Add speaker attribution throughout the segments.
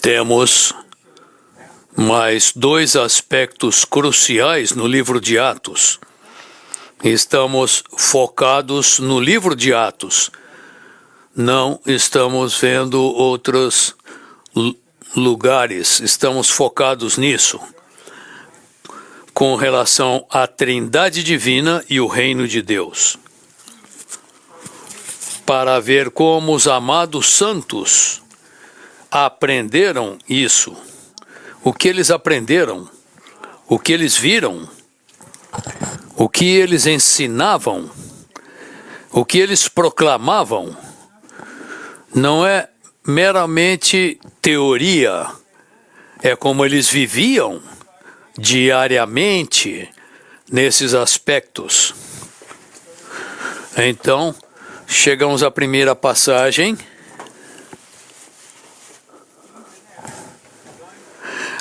Speaker 1: Temos mais dois aspectos cruciais no livro de Atos. Estamos focados no livro de Atos. Não estamos vendo outros lugares. Estamos focados nisso. Com relação à Trindade Divina e o Reino de Deus. Para ver como os amados santos aprenderam isso. O que eles aprenderam, o que eles viram, o que eles ensinavam, o que eles proclamavam, não é meramente teoria, é como eles viviam diariamente nesses aspectos. Então, chegamos à primeira passagem.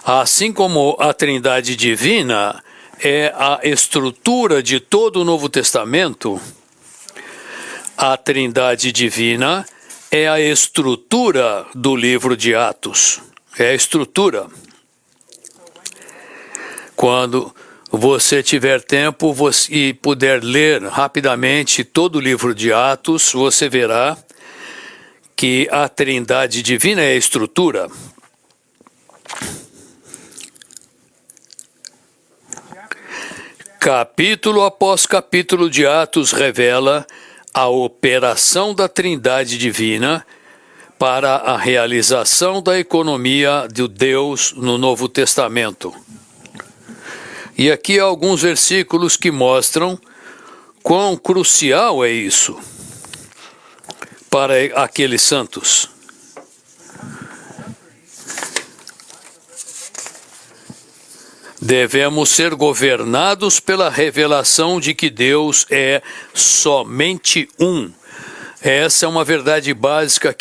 Speaker 1: Assim como a Trindade Divina é a estrutura de todo o Novo Testamento, a Trindade Divina é a estrutura do livro de Atos. É a estrutura. Quando você tiver tempo e puder ler rapidamente todo o livro de Atos, você verá que a Trindade Divina é a estrutura. Capítulo após capítulo de Atos revela a operação da Trindade Divina para a realização da economia de Deus no Novo Testamento. E aqui há alguns versículos que mostram quão crucial é isso para aqueles santos. Devemos ser governados pela revelação de que Deus é somente um. Essa é uma verdade básica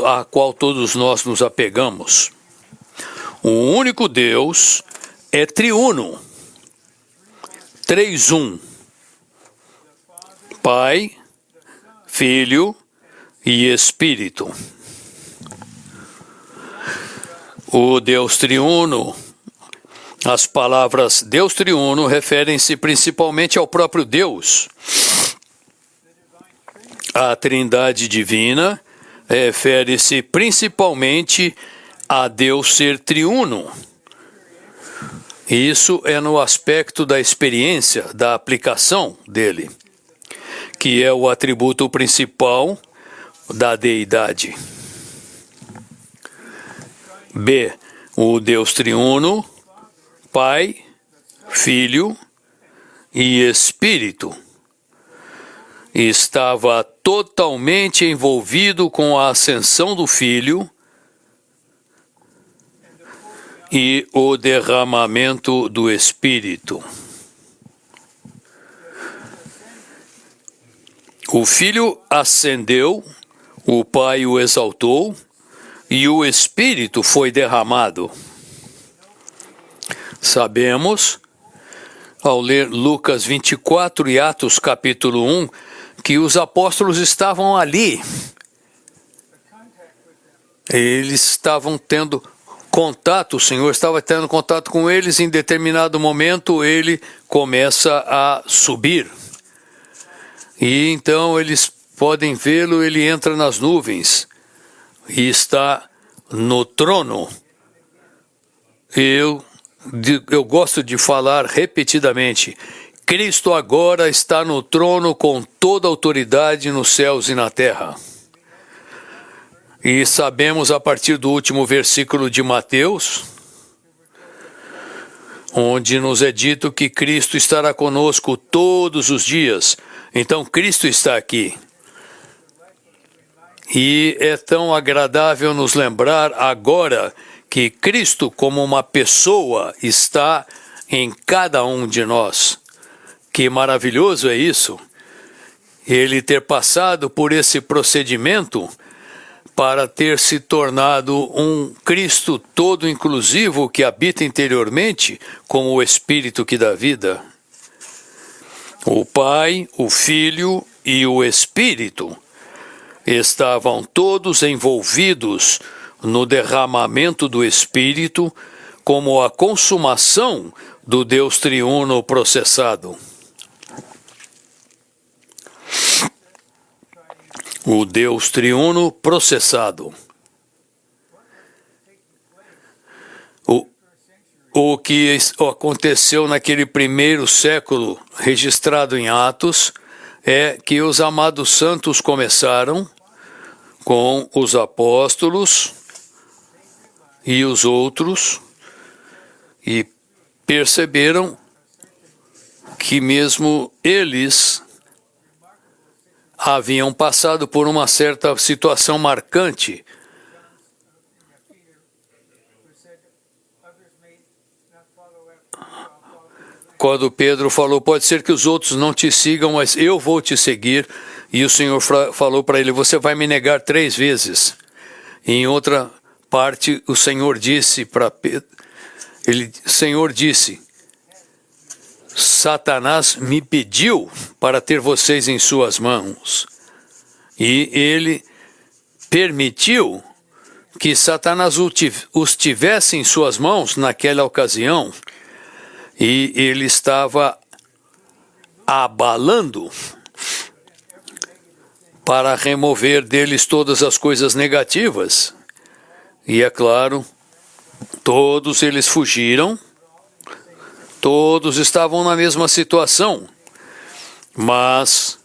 Speaker 1: a qual todos nós nos apegamos. O único Deus é triuno. 3-1. Pai, Filho e Espírito. O Deus triuno. As palavras Deus triuno referem-se principalmente ao próprio Deus. A Trindade Divina refere-se principalmente a Deus ser triuno. Isso é no aspecto da experiência, da aplicação dele, que é o atributo principal da deidade. B. O Deus triuno, Pai, Filho e Espírito, estava totalmente envolvido com a ascensão do Filho e o derramamento do Espírito. O Filho ascendeu, o Pai o exaltou e o Espírito foi derramado. Sabemos, ao ler Lucas 24 e Atos capítulo 1, que os apóstolos estavam ali. Eles estavam tendo contato, o Senhor estava tendo contato com eles, em determinado momento ele começa a subir. E então eles podem vê-lo, ele entra nas nuvens e está no trono. Eu gosto de falar repetidamente, Cristo agora está no trono com toda a autoridade nos céus e na terra. E sabemos a partir do último versículo de Mateus, onde nos é dito que Cristo estará conosco todos os dias. Então Cristo está aqui. E é tão agradável nos lembrar agora que Cristo, como uma pessoa, está em cada um de nós. Que maravilhoso é isso! Ele ter passado por esse procedimento para ter se tornado um Cristo todo inclusivo que habita interiormente como o Espírito que dá vida. O Pai, o Filho e o Espírito estavam todos envolvidos no derramamento do Espírito como a consumação do Deus triuno processado. O Deus triuno processado. O que aconteceu naquele primeiro século, registrado em Atos, é que os amados santos começaram com os apóstolos e os outros e perceberam que mesmo eles haviam passado por uma certa situação marcante. Quando Pedro falou, pode ser que os outros não te sigam, mas eu vou te seguir. E o Senhor falou para ele, você vai me negar 3 vezes. E em outra parte, o Senhor disse para Pedro, o Senhor disse, Satanás me pediu para ter vocês em suas mãos. E ele permitiu que Satanás os tivesse em suas mãos naquela ocasião. E ele estava abalando para remover deles todas as coisas negativas. E é claro, todos eles fugiram, todos estavam na mesma situação. Mas,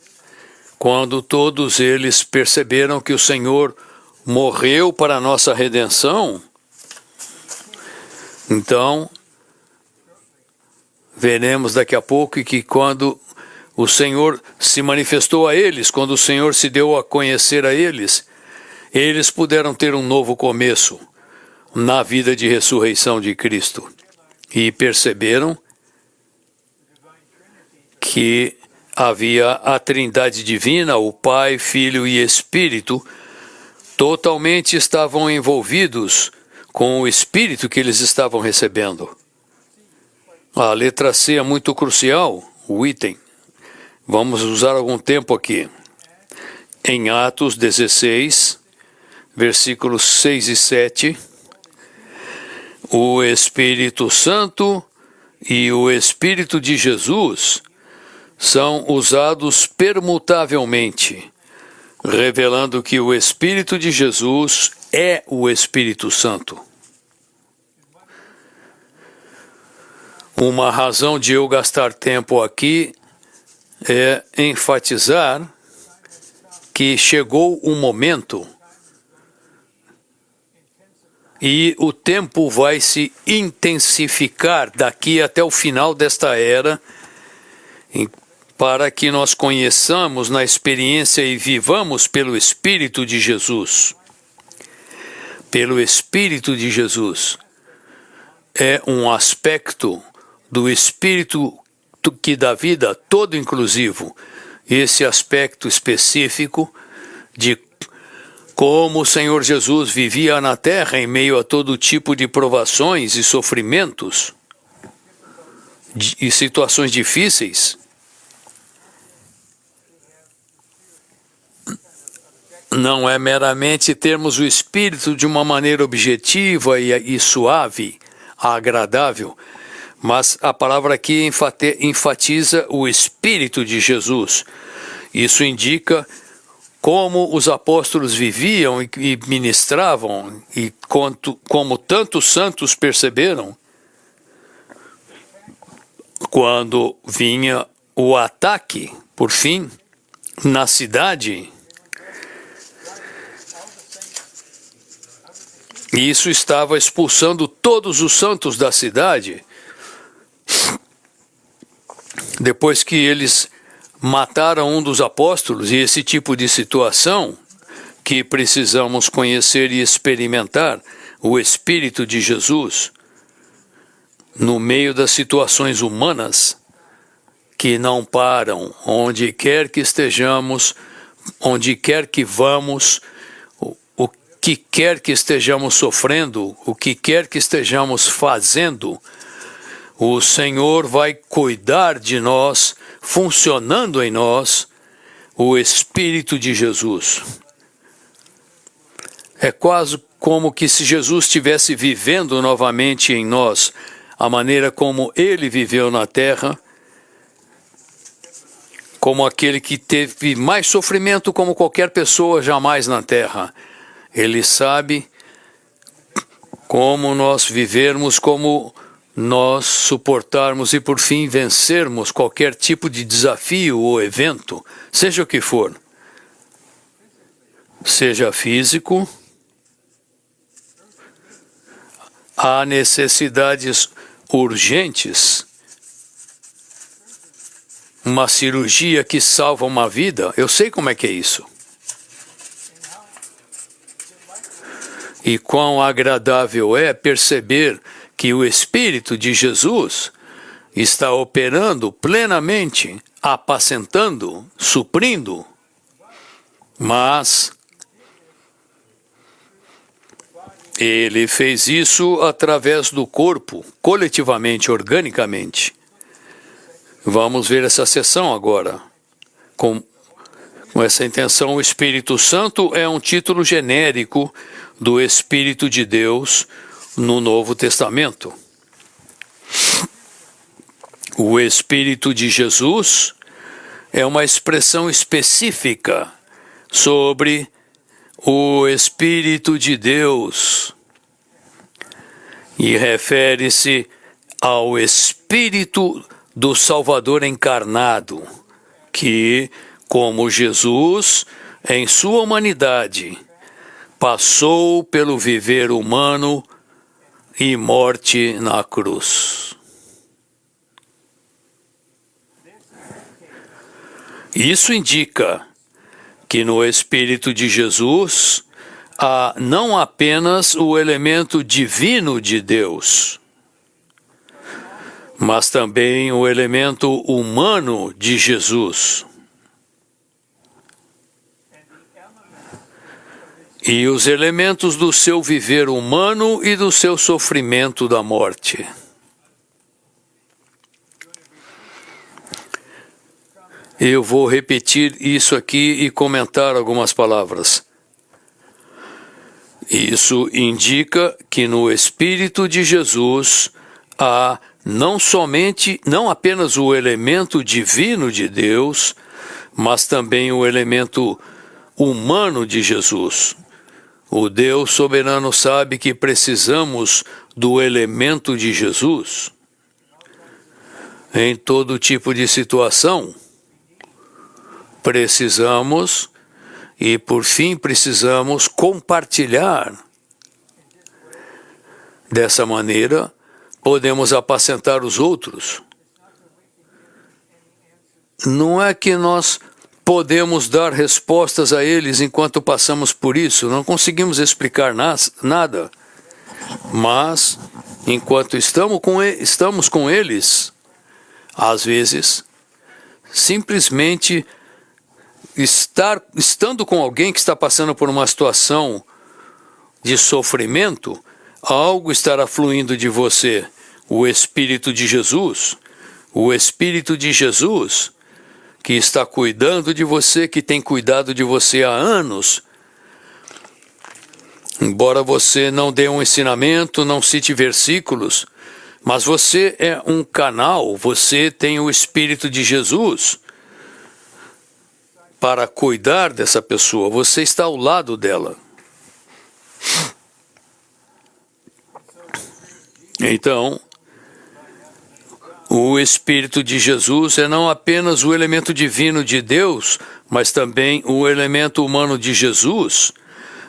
Speaker 1: quando todos eles perceberam que o Senhor morreu para a nossa redenção, então veremos daqui a pouco que quando o Senhor se manifestou a eles, quando o Senhor se deu a conhecer a eles, eles puderam ter um novo começo na vida de ressurreição de Cristo. E perceberam que havia a Trindade Divina, o Pai, Filho e Espírito, totalmente estavam envolvidos com o Espírito que eles estavam recebendo. A letra C é muito crucial, o item. Vamos usar algum tempo aqui. Em Atos 16, versículos 6 e 7, o Espírito Santo e o Espírito de Jesus são usados permutavelmente, revelando que o Espírito de Jesus é o Espírito Santo. Uma razão de eu gastar tempo aqui é enfatizar que chegou um momento e o tempo vai se intensificar daqui até o final desta era, para que nós conheçamos na experiência e vivamos pelo Espírito de Jesus. Pelo Espírito de Jesus. É um aspecto do Espírito que dá vida, todo inclusivo, esse aspecto específico de como o Senhor Jesus vivia na terra em meio a todo tipo de provações e sofrimentos e situações difíceis. Não é meramente termos o Espírito de uma maneira objetiva e suave, agradável, mas a palavra aqui enfatiza o Espírito de Jesus. Isso indica como os apóstolos viviam e ministravam, e como tantos santos perceberam, quando vinha o ataque, por fim, na cidade. E isso estava expulsando todos os santos da cidade. Depois que eles mataram um dos apóstolos, e esse tipo de situação que precisamos conhecer e experimentar, o Espírito de Jesus, no meio das situações humanas que não param, onde quer que estejamos, onde quer que vamos, o que quer que estejamos sofrendo, o que quer que estejamos fazendo, o Senhor vai cuidar de nós, funcionando em nós, o Espírito de Jesus. É quase como que se Jesus estivesse vivendo novamente em nós, a maneira como ele viveu na terra, como aquele que teve mais sofrimento como qualquer pessoa jamais na terra. Ele sabe como nós vivermos, como nós suportarmos e por fim vencermos qualquer tipo de desafio ou evento, seja o que for. Seja físico, há necessidades urgentes, uma cirurgia que salva uma vida, eu sei como é que é isso. E quão agradável é perceber que o Espírito de Jesus está operando plenamente, apacentando, suprindo, mas ele fez isso através do corpo, coletivamente, organicamente. Vamos ver essa sessão agora. Com essa intenção, o Espírito Santo é um título genérico do Espírito de Deus no Novo Testamento. O Espírito de Jesus é uma expressão específica sobre o Espírito de Deus e refere-se ao Espírito do Salvador encarnado, que, como Jesus, em sua humanidade, passou pelo viver humano e morte na cruz. Isso indica que no Espírito de Jesus há não apenas o elemento divino de Deus, mas também o elemento humano de Jesus. E os elementos do seu viver humano e do seu sofrimento da morte. Eu vou repetir isso aqui e comentar algumas palavras. Isso indica que no Espírito de Jesus há não apenas o elemento divino de Deus, mas também o elemento humano de Jesus. O Deus soberano sabe que precisamos do elemento de Jesus em todo tipo de situação. Precisamos, e por fim precisamos compartilhar. Dessa maneira, podemos apacentar os outros. Não é que nós podemos dar respostas a eles enquanto passamos por isso, não conseguimos explicar nada, mas enquanto estamos com eles, às vezes, simplesmente estando com alguém que está passando por uma situação de sofrimento, algo estará fluindo de você, o Espírito de Jesus, que está cuidando de você, que tem cuidado de você há anos. Embora você não dê um ensinamento, não cite versículos, mas você é um canal, você tem o Espírito de Jesus para cuidar dessa pessoa, você está ao lado dela. Então, o Espírito de Jesus é não apenas o elemento divino de Deus, mas também o elemento humano de Jesus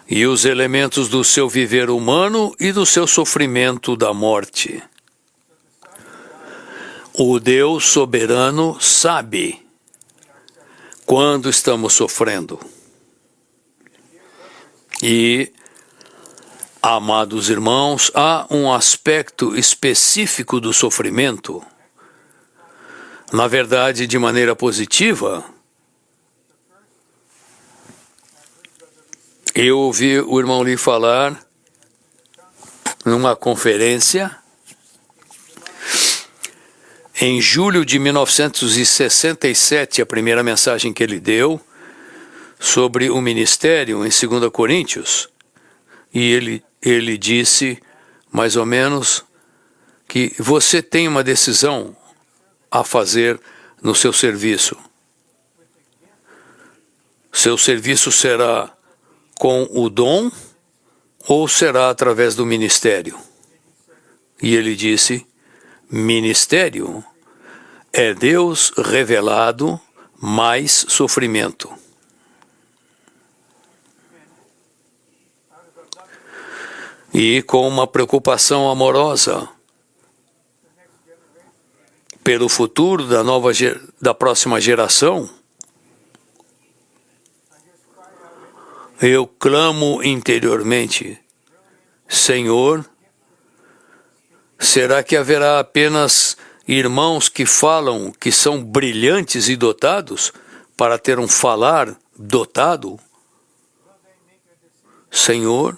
Speaker 1: e os elementos do seu viver humano e do seu sofrimento da morte. O Deus soberano sabe quando estamos sofrendo. E, amados irmãos, há um aspecto específico do sofrimento. Na verdade, de maneira positiva, eu ouvi o irmão Lee falar numa conferência em julho de 1967, a primeira mensagem que ele deu sobre o ministério em 2 Coríntios. e ele disse, mais ou menos, que você tem uma decisão a fazer no seu serviço. Seu serviço será com o dom ou será através do ministério? E ele disse, ministério é Deus revelado mais sofrimento. E com uma preocupação amorosa pelo futuro da próxima geração, eu clamo interiormente, Senhor, será que haverá apenas irmãos que falam que são brilhantes e dotados para ter um falar dotado? Senhor,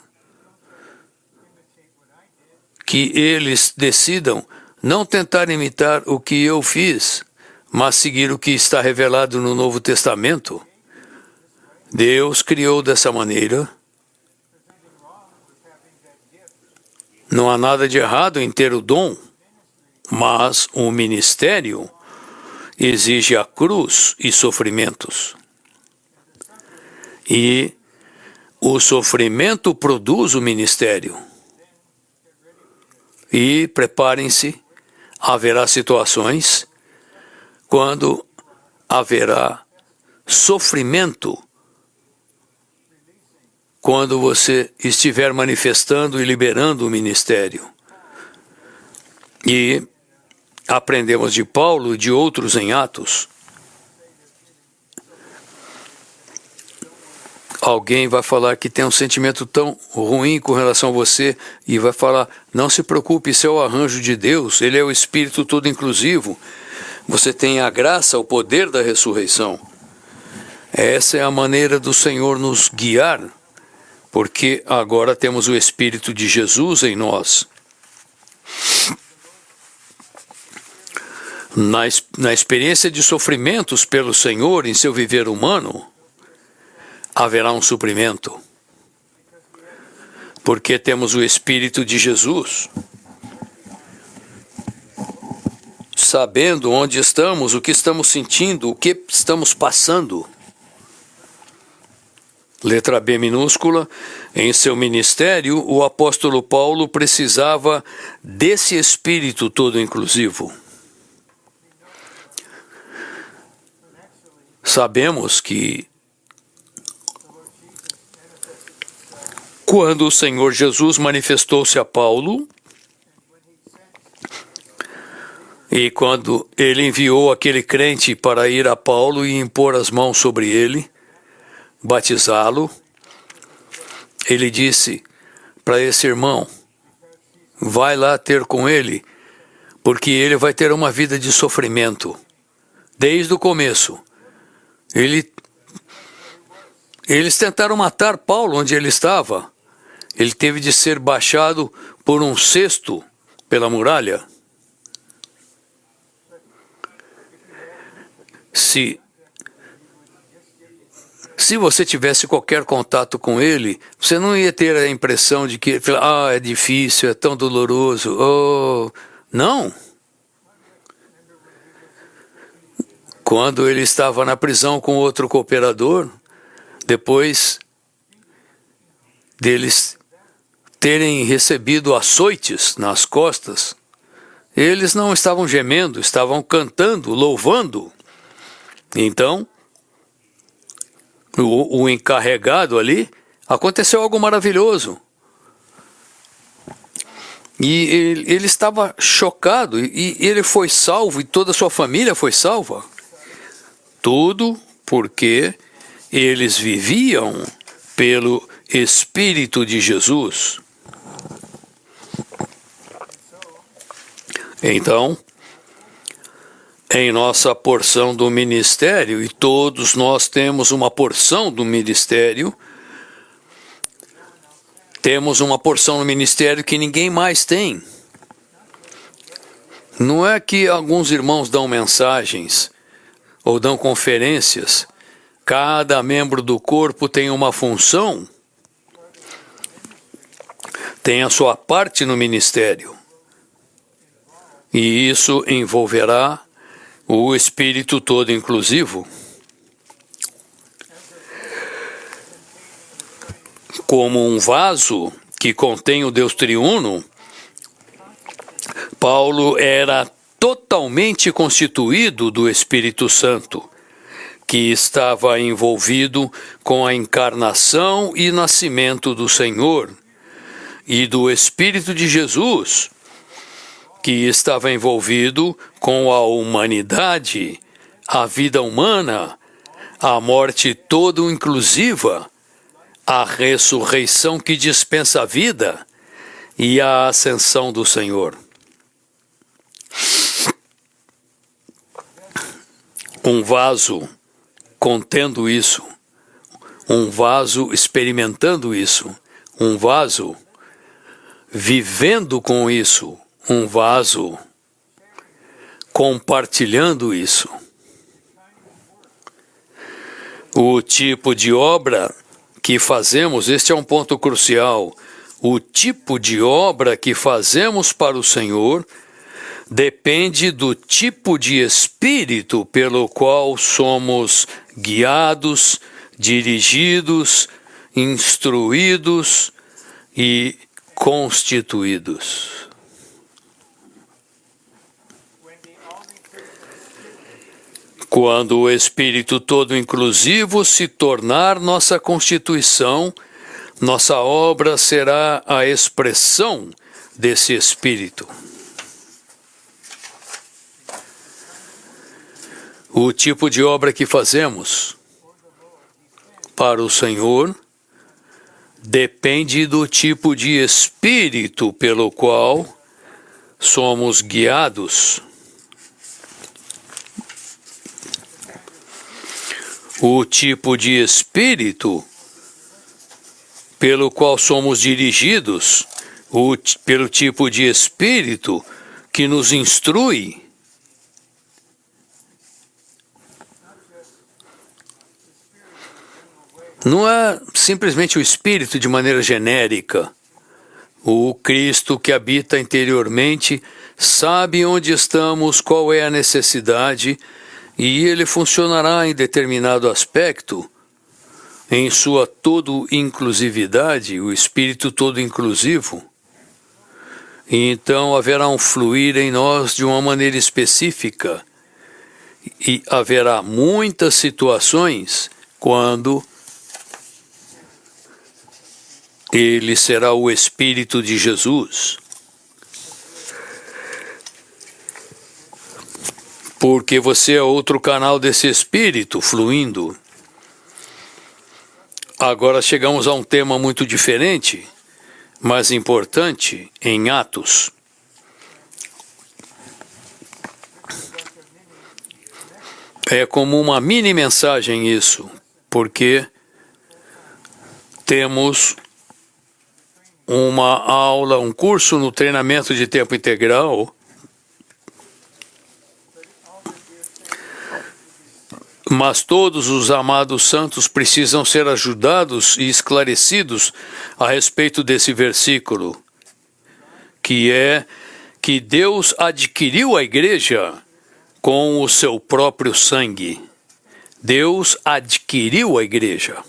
Speaker 1: que eles decidam não tentar imitar o que eu fiz, mas seguir o que está revelado no Novo Testamento. Deus criou dessa maneira. Não há nada de errado em ter o dom, mas o ministério exige a cruz e sofrimentos. E o sofrimento produz o ministério. E preparem-se, haverá situações quando haverá sofrimento quando você estiver manifestando e liberando o ministério. E aprendemos de Paulo e de outros em Atos. Alguém vai falar que tem um sentimento tão ruim com relação a você e vai falar, não se preocupe, isso é o arranjo de Deus, Ele é o Espírito todo inclusivo. Você tem a graça, o poder da ressurreição. Essa é a maneira do Senhor nos guiar, porque agora temos o Espírito de Jesus em nós. Na experiência de sofrimentos pelo Senhor em seu viver humano, haverá um suprimento, porque temos o Espírito de Jesus. Sabendo onde estamos, o que estamos sentindo, o que estamos passando. Letra B minúscula, em seu ministério, o apóstolo Paulo precisava desse Espírito todo inclusivo. Sabemos que quando o Senhor Jesus manifestou-se a Paulo, e quando ele enviou aquele crente para ir a Paulo e impor as mãos sobre ele, batizá-lo, ele disse para esse irmão, vai lá ter com ele, porque ele vai ter uma vida de sofrimento. Desde o começo. Eles tentaram matar Paulo onde ele estava. Ele teve de ser baixado por um cesto pela muralha. Se você tivesse qualquer contato com ele, você não ia ter a impressão de que, é difícil, é tão doloroso. Oh, não. Quando ele estava na prisão com outro cooperador, depois deles terem recebido açoites nas costas, eles não estavam gemendo, estavam cantando, louvando. Então, o encarregado ali, aconteceu algo maravilhoso. E ele estava chocado, e ele foi salvo, e toda a sua família foi salva. Tudo porque eles viviam pelo Espírito de Jesus. Então, em nossa porção do ministério, e todos nós temos uma porção do ministério, temos uma porção no ministério que ninguém mais tem. Não é que alguns irmãos dão mensagens ou dão conferências. Cada membro do corpo tem uma função. tem a sua parte no ministério. E isso envolverá o Espírito todo inclusivo. Como um vaso que contém o Deus triuno, Paulo era totalmente constituído do Espírito Santo, que estava envolvido com a encarnação e nascimento do Senhor, e do Espírito de Jesus, que estava envolvido com a humanidade, a vida humana, a morte toda inclusiva, a ressurreição que dispensa a vida e a ascensão do Senhor. Um vaso contendo isso, um vaso experimentando isso, um vaso vivendo com isso, um vaso compartilhando isso. O tipo de obra que fazemos, este é um ponto crucial, o tipo de obra que fazemos para o Senhor depende do tipo de espírito pelo qual somos guiados, dirigidos, instruídos e constituídos. Quando o Espírito todo inclusivo se tornar nossa constituição, nossa obra será a expressão desse Espírito. O tipo de obra que fazemos para o Senhor depende do tipo de espírito pelo qual somos guiados. O tipo de espírito pelo qual somos dirigidos, pelo tipo de espírito que nos instrui. Não é simplesmente o Espírito de maneira genérica. O Cristo que habita interiormente sabe onde estamos, qual é a necessidade, e ele funcionará em determinado aspecto, em sua todo-inclusividade, o Espírito todo-inclusivo. E então haverá um fluir em nós de uma maneira específica, e haverá muitas situações quando ele será o Espírito de Jesus. Porque você é outro canal desse Espírito fluindo. Agora chegamos a um tema muito diferente, mas importante, em Atos. É como uma mini mensagem isso, porque temos uma aula, um curso no treinamento de tempo integral, mas todos os amados santos precisam ser ajudados e esclarecidos a respeito desse versículo, que é que Deus adquiriu a igreja com o seu próprio sangue. Deus adquiriu a igreja.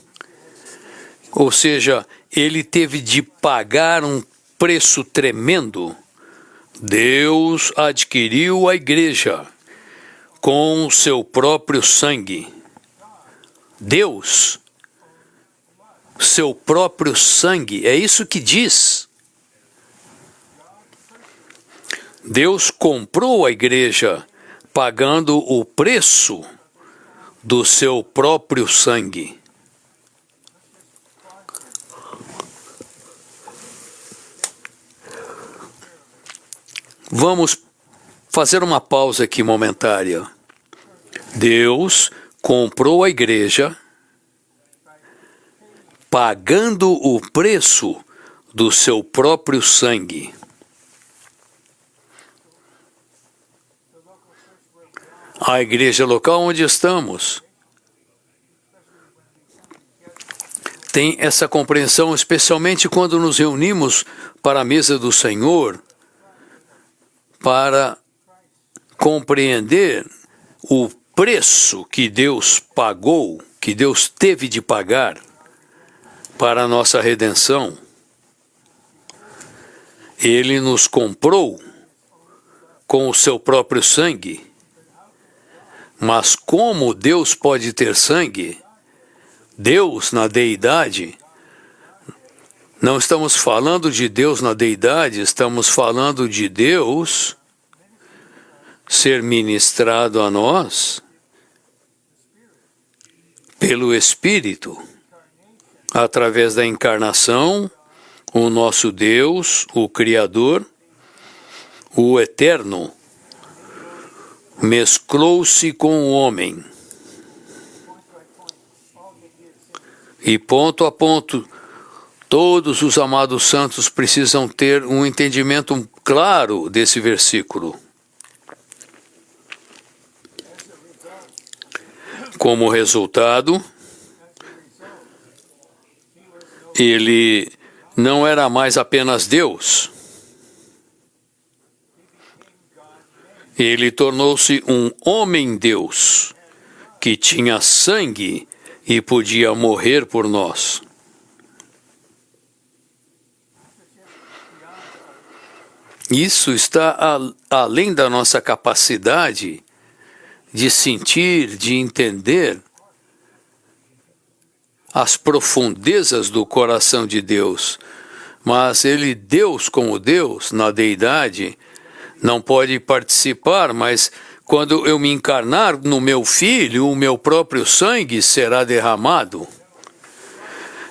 Speaker 1: Ou seja, ele teve de pagar um preço tremendo. Deus adquiriu a igreja com o seu próprio sangue. Deus, seu próprio sangue, é isso que diz. Deus comprou a igreja pagando o preço do seu próprio sangue. Vamos fazer uma pausa aqui momentária. Deus comprou a igreja pagando o preço do seu próprio sangue. A igreja local onde estamos tem essa compreensão, especialmente quando nos reunimos para a mesa do Senhor, para compreender o preço que Deus pagou, que Deus teve de pagar para a nossa redenção. Ele nos comprou com o seu próprio sangue. Mas como Deus pode ter sangue? Deus na deidade, não estamos falando de Deus na deidade, estamos falando de Deus ser ministrado a nós pelo Espírito, através da encarnação, o nosso Deus, o Criador, o Eterno, mesclou-se com o homem. E ponto a ponto, todos os amados santos precisam ter um entendimento claro desse versículo. Como resultado, ele não era mais apenas Deus. Ele tornou-se um homem-deus, que tinha sangue e podia morrer por nós. Isso está além da nossa capacidade de sentir, de entender as profundezas do coração de Deus. Mas ele, Deus como Deus, na deidade, não pode participar, mas quando eu me encarnar no meu filho, o meu próprio sangue será derramado.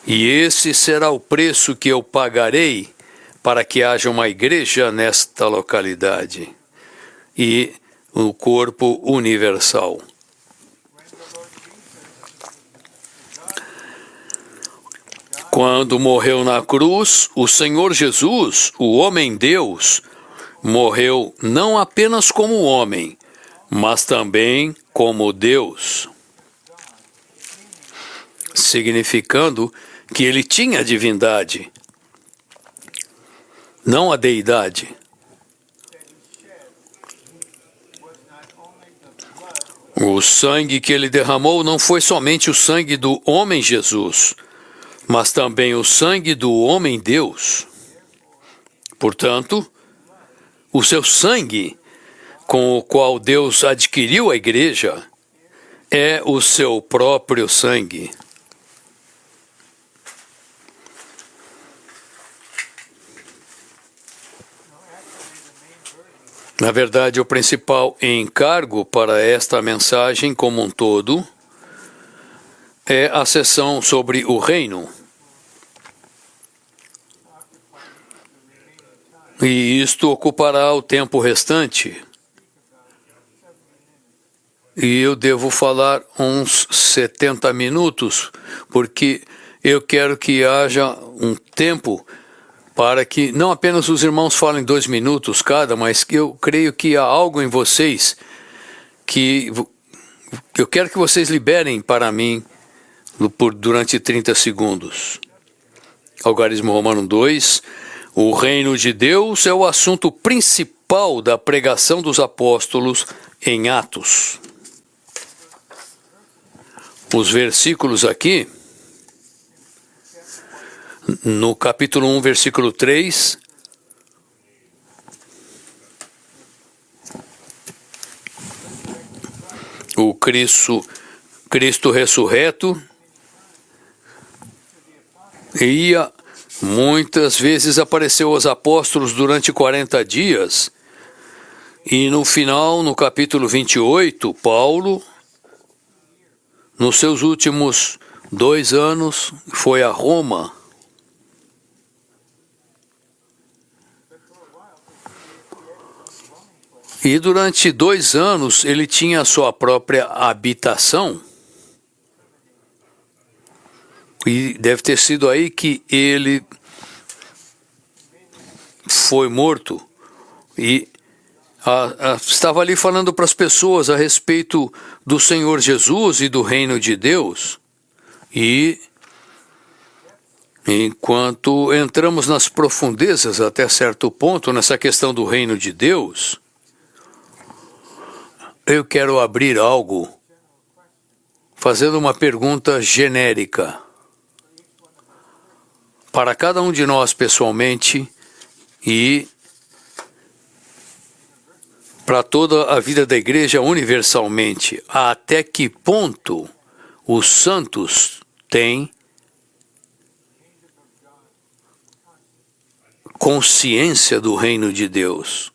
Speaker 1: E esse será o preço que eu pagarei para que haja uma igreja nesta localidade e o corpo universal. Quando morreu na cruz, o Senhor Jesus, o homem-deus, morreu não apenas como homem, mas também como Deus, significando que ele tinha divindade, não a deidade. O sangue que ele derramou não foi somente o sangue do homem Jesus, mas também o sangue do homem Deus. Portanto, o seu sangue, com o qual Deus adquiriu a igreja, é o seu próprio sangue. Na verdade, o principal encargo para esta mensagem como um todo é a sessão sobre o reino. E isto ocupará o tempo restante. E eu devo falar uns 70 minutos, porque eu quero que haja um tempo para que não apenas os irmãos falem 2 minutos cada, mas que eu creio que há algo em vocês que eu quero que vocês liberem para mim durante 30 segundos. Algarismo Romano 2, o reino de Deus é o assunto principal da pregação dos apóstolos em Atos. Os versículos aqui, no capítulo 1, versículo 3, o Cristo ressurreto ia muitas vezes apareceu aos apóstolos durante 40 dias, e no final, no capítulo 28, Paulo, nos seus últimos 2 anos, foi a Roma. E durante 2 anos ele tinha a sua própria habitação. E deve ter sido aí que ele foi morto. E estava ali falando para as pessoas a respeito do Senhor Jesus e do reino de Deus. E Enquanto entramos nas profundezas até certo ponto, nessa questão do reino de Deus, eu quero abrir algo fazendo uma pergunta genérica para cada um de nós pessoalmente e para toda a vida da igreja universalmente. Até que ponto os santos têm consciência do reino de Deus?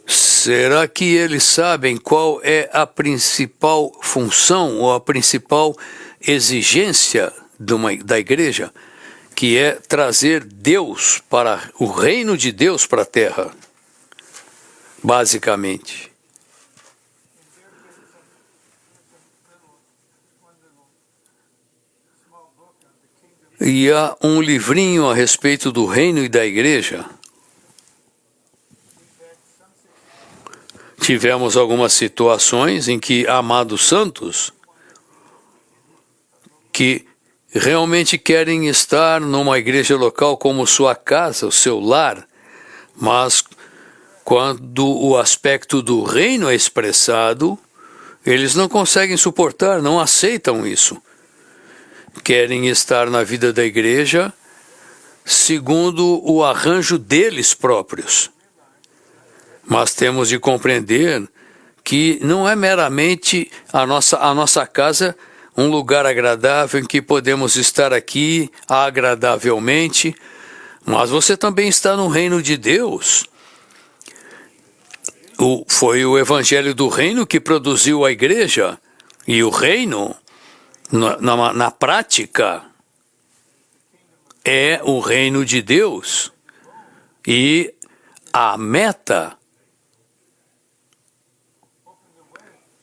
Speaker 1: Será que eles sabem qual é a principal função ou a principal exigência da igreja, que é trazer Deus para o reino de Deus para a terra, basicamente? E há um livrinho a respeito do reino e da igreja. Tivemos algumas situações em que amados santos que realmente querem estar numa igreja local como sua casa, o seu lar, mas quando o aspecto do reino é expressado, eles não conseguem suportar, não aceitam isso. Querem estar na vida da igreja segundo o arranjo deles próprios. Mas temos de compreender que não é meramente a nossa casa um lugar agradável em que podemos estar aqui agradavelmente, mas você também está no reino de Deus. Foi o evangelho do reino que produziu a igreja, e o reino, na prática, é o reino de Deus, e a meta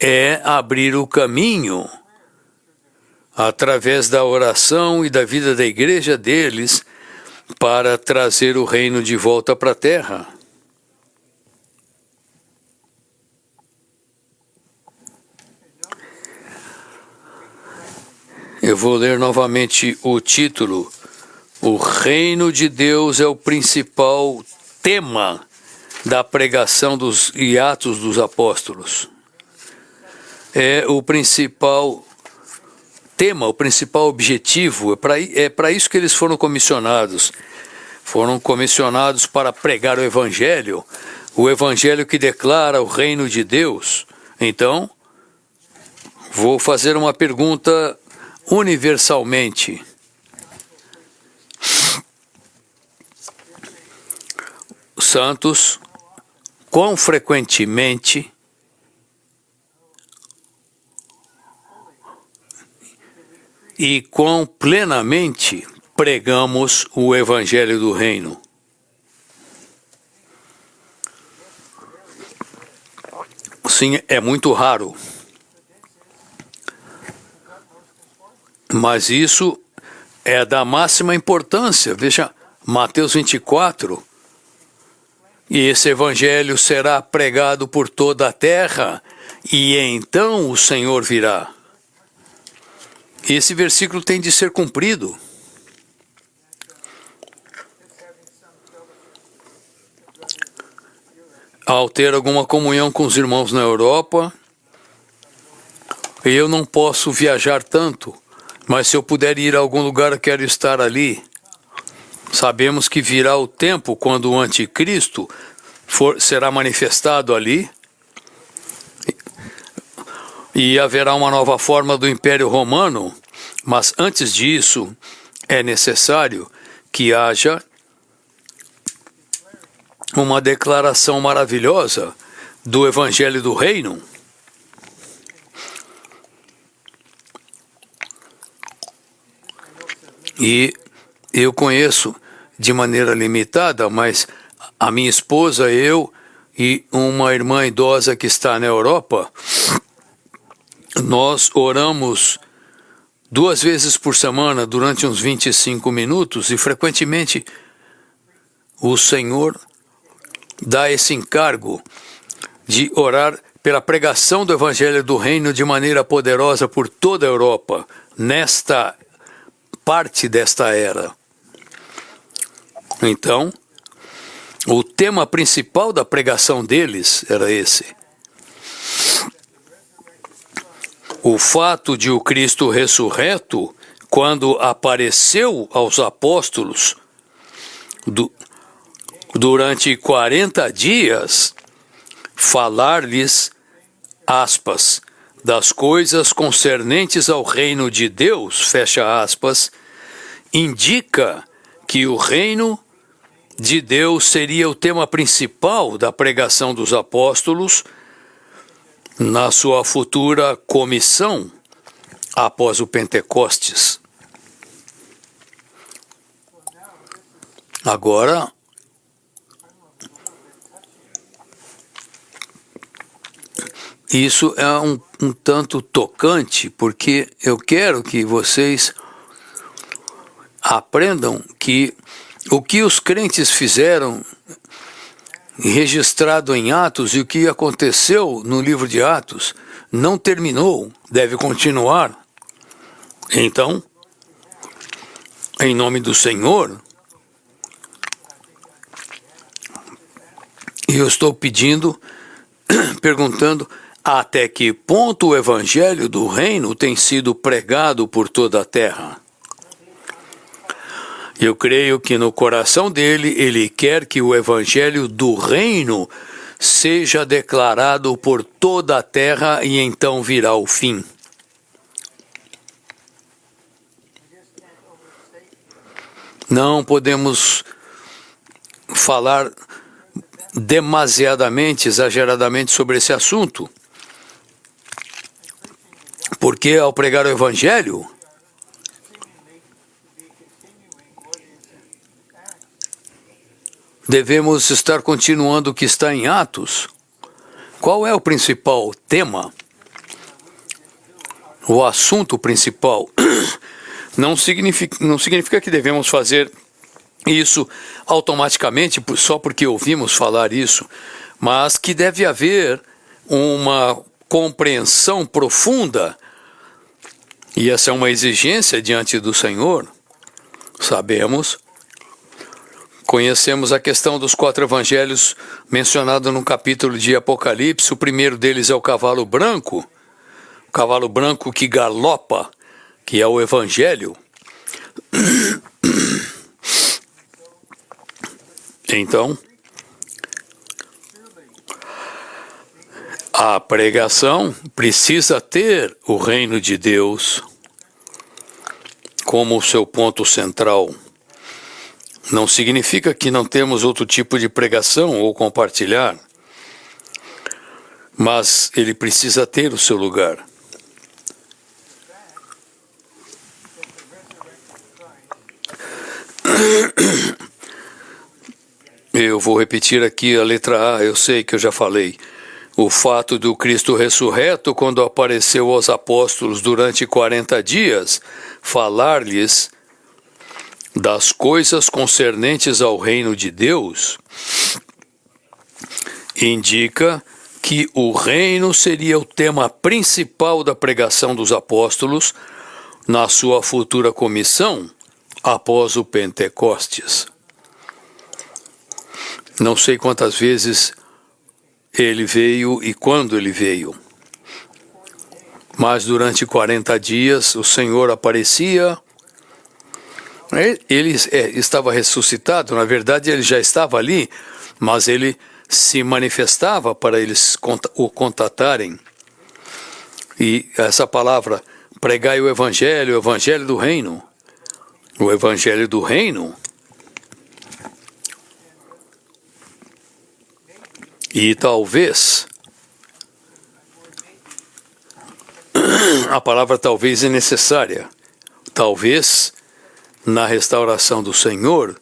Speaker 1: é abrir o caminho através da oração e da vida da igreja deles para trazer o reino de volta para a terra. Eu vou ler novamente o título. O reino de Deus é o principal tema da pregação e Atos dos Apóstolos. É o principal tema, o principal objetivo, é para isso que eles foram comissionados. Foram comissionados para pregar o evangelho que declara o reino de Deus. Então, vou fazer uma pergunta universalmente. Santos, quão frequentemente e quão plenamente pregamos o evangelho do reino? Sim, é muito raro. Mas isso é da máxima importância. Veja, Mateus 24. E esse evangelho será pregado por toda a terra, e então o Senhor virá. Esse versículo tem de ser cumprido. Ao ter alguma comunhão com os irmãos na Europa, eu não posso viajar tanto, mas se eu puder ir a algum lugar, eu quero estar ali. Sabemos que virá o tempo quando o anticristo será manifestado ali, e haverá uma nova forma do Império Romano, mas antes disso é necessário que haja uma declaração maravilhosa do Evangelho do Reino. E eu conheço de maneira limitada, mas a minha esposa, eu e uma irmã idosa que está na Europa, nós oramos 2 vezes por semana durante uns 25 minutos e frequentemente o Senhor dá esse encargo de orar pela pregação do Evangelho do Reino de maneira poderosa por toda a Europa, nesta parte desta era. Então, o tema principal da pregação deles era esse. O fato de o Cristo ressurreto, quando apareceu aos apóstolos durante 40 dias, falar-lhes, aspas, das coisas concernentes ao reino de Deus, fecha aspas, indica que o reino de Deus seria o tema principal da pregação dos apóstolos na sua futura comissão após o Pentecostes. Agora, isso é um tanto tocante, porque eu quero que vocês aprendam que o que os crentes fizeram, registrado em Atos, e o que aconteceu no livro de Atos, não terminou, deve continuar. Então, em nome do Senhor, eu estou perguntando até que ponto o evangelho do reino tem sido pregado por toda a terra. Eu creio que no coração dele, ele quer que o evangelho do reino seja declarado por toda a terra e então virá o fim. Não podemos falar demasiadamente, exageradamente sobre esse assunto, porque ao pregar o evangelho, devemos estar continuando o que está em Atos. Qual é o principal tema? O assunto principal. Não significa que devemos fazer isso automaticamente, só porque ouvimos falar isso, mas que deve haver uma compreensão profunda, e essa é uma exigência diante do Senhor. Conhecemos a questão dos 4 evangelhos mencionado no capítulo de Apocalipse. O primeiro deles é o cavalo branco que galopa, que é o evangelho. Então, a pregação precisa ter o reino de Deus como o seu ponto central. Não significa que não temos outro tipo de pregação ou compartilhar, mas ele precisa ter o seu lugar. Eu vou repetir aqui a letra A, eu sei que eu já falei. O fato do Cristo ressurreto, quando apareceu aos apóstolos durante 40 dias, falar-lhes das coisas concernentes ao reino de Deus, indica que o reino seria o tema principal da pregação dos apóstolos na sua futura comissão após o Pentecostes. Não sei quantas vezes ele veio e quando ele veio, mas durante 40 dias o Senhor aparecia. Ele estava ressuscitado, na verdade ele já estava ali, mas ele se manifestava para eles o contatarem. E essa palavra, pregai o evangelho do reino. O evangelho do reino. E talvez, a palavra talvez é necessária. Talvez, na restauração do Senhor,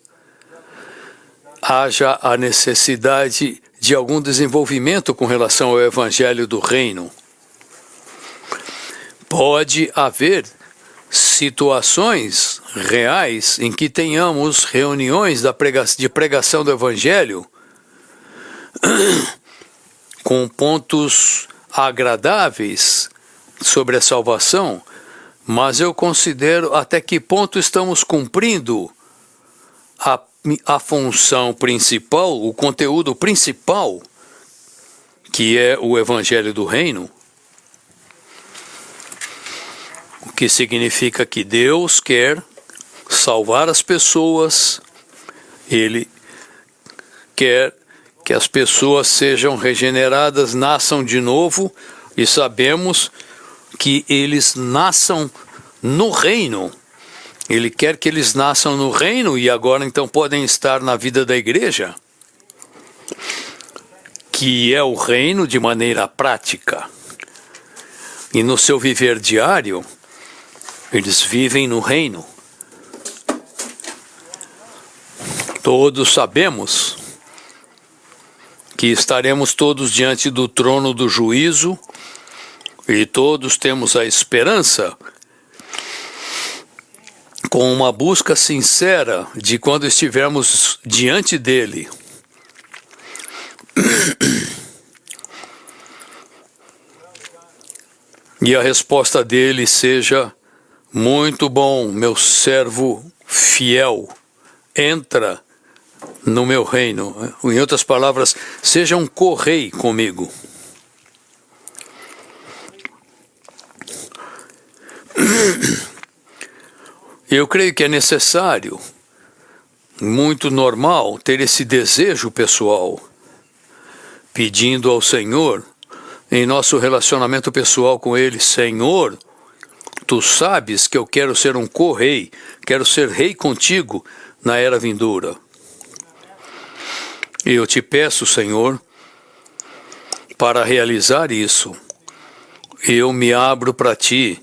Speaker 1: haja a necessidade de algum desenvolvimento com relação ao evangelho do reino. Pode haver situações reais em que tenhamos reuniões de pregação do evangelho com pontos agradáveis sobre a salvação, mas eu considero até que ponto estamos cumprindo a função principal, o conteúdo principal, que é o Evangelho do Reino, o que significa que Deus quer salvar as pessoas, Ele quer que as pessoas sejam regeneradas, nasçam de novo, e sabemos que eles nasçam no reino. Ele quer que eles nasçam no reino e agora então podem estar na vida da igreja, que é o reino de maneira prática. E no seu viver diário, eles vivem no reino. Todos sabemos que estaremos todos diante do trono do juízo e todos temos a esperança, com uma busca sincera de quando estivermos diante dele, e a resposta dele seja: muito bom, meu servo fiel, entra no meu reino. Em outras palavras, seja um co-rei comigo. Eu creio que é necessário, muito normal, ter esse desejo pessoal, pedindo ao Senhor, em nosso relacionamento pessoal com Ele: Senhor, Tu sabes que eu quero ser um co-rei, quero ser rei contigo na era vindoura. E eu te peço, Senhor, para realizar isso, eu me abro para Ti,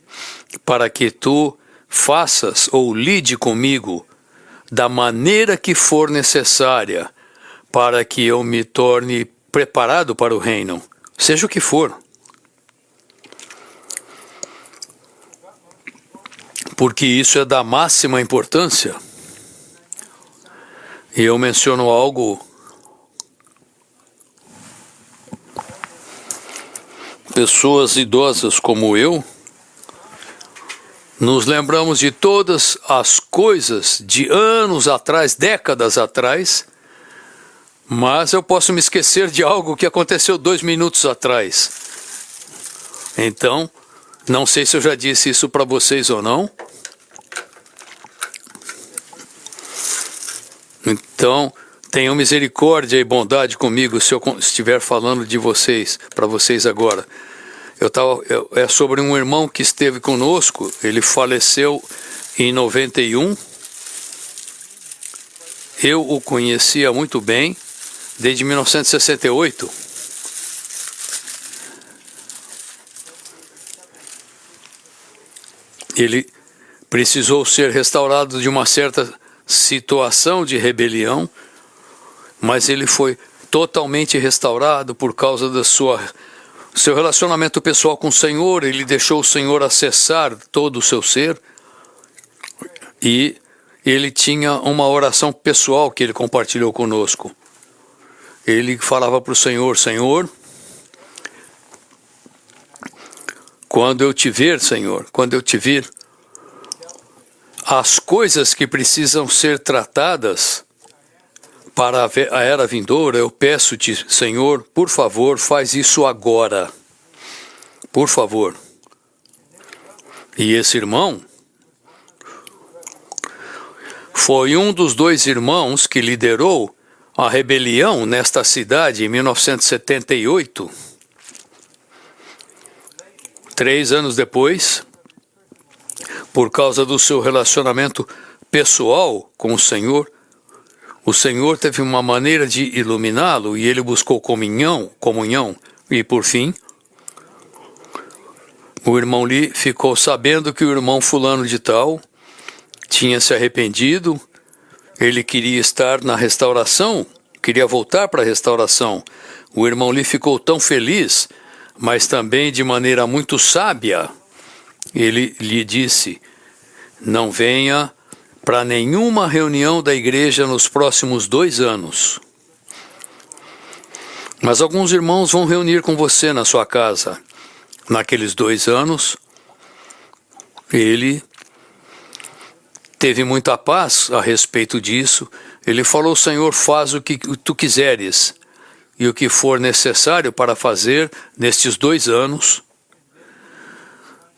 Speaker 1: para que Tu faças ou lide comigo da maneira que for necessária, para que eu me torne preparado para o reino, seja o que for. Porque isso é da máxima importância. E eu menciono algo. Pessoas idosas como eu, nos lembramos de todas as coisas de anos atrás, décadas atrás, mas eu posso me esquecer de algo que aconteceu 2 minutos atrás. Então, não sei se eu já disse isso para vocês ou não. Então, tenham misericórdia e bondade comigo se eu estiver falando de vocês, para vocês agora. É sobre um irmão que esteve conosco, ele faleceu em 91. Eu o conhecia muito bem, desde 1968. Ele precisou ser restaurado de uma certa situação de rebelião, mas ele foi totalmente restaurado por causa da seu relacionamento pessoal com o Senhor. Ele deixou o Senhor acessar todo o seu ser, e ele tinha uma oração pessoal que ele compartilhou conosco. Ele falava para o Senhor: Senhor, quando eu te ver, Senhor, quando eu te vir, as coisas que precisam ser tratadas para a era vindoura, eu peço-te, Senhor, por favor, faz isso agora. Por favor. E esse irmão foi um dos 2 irmãos que liderou a rebelião nesta cidade em 1978. 3 anos depois, por causa do seu relacionamento pessoal com o Senhor teve uma maneira de iluminá-lo e ele buscou comunhão, e por fim, o irmão Lee ficou sabendo que o irmão fulano de tal tinha se arrependido, ele queria estar na restauração, queria voltar para a restauração. O irmão Lee ficou tão feliz, mas também de maneira muito sábia, ele lhe disse: não venha para nenhuma reunião da igreja nos próximos 2 anos. Mas alguns irmãos vão reunir com você na sua casa naqueles 2 anos, ele teve muita paz a respeito disso. Ele falou: Senhor, faz o que tu quiseres e o que for necessário para fazer nestes 2 anos.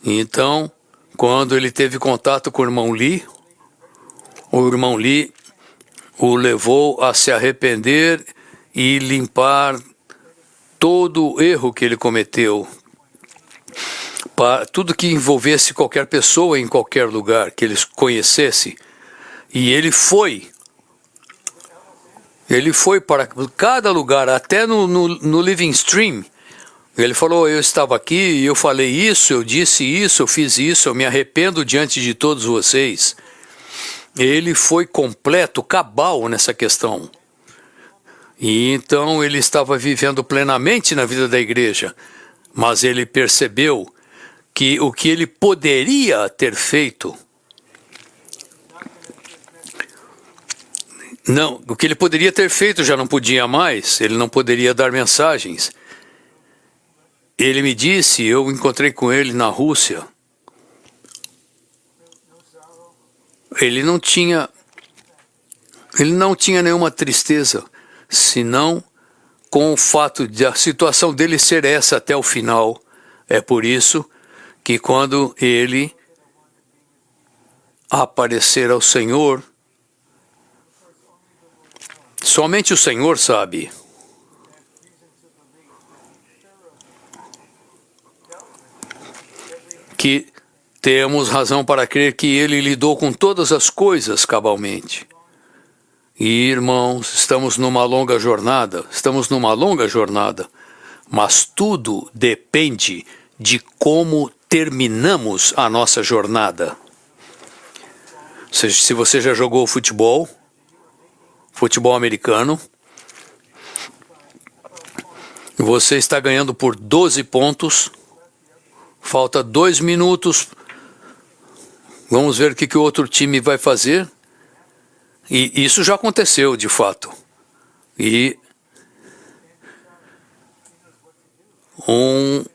Speaker 1: Então, quando ele teve contato com o irmão Lee o levou a se arrepender e limpar todo o erro que ele cometeu. Tudo que envolvesse qualquer pessoa em qualquer lugar que ele conhecesse. E ele foi para cada lugar, até no Living Stream. Ele falou: eu estava aqui, eu falei isso, eu disse isso, eu fiz isso, eu me arrependo diante de todos vocês. Ele foi completo, cabal nessa questão. E então ele estava vivendo plenamente na vida da igreja, mas ele percebeu que o que ele poderia ter feito, o que ele poderia ter feito já não podia mais, ele não poderia dar mensagens. Ele me disse, eu encontrei com ele na Rússia, ele não tinha nenhuma tristeza, senão com o fato de a situação dele ser essa até o final. É por isso que quando ele aparecer ao Senhor, somente o Senhor sabe. Que temos razão para crer que ele lidou com todas as coisas cabalmente. E, irmãos, estamos numa longa jornada, mas tudo depende de como terminamos a nossa jornada. Se você já jogou futebol americano, você está ganhando por 12 pontos, falta 2 minutos, vamos ver o que o outro time vai fazer. E isso já aconteceu, de fato. E um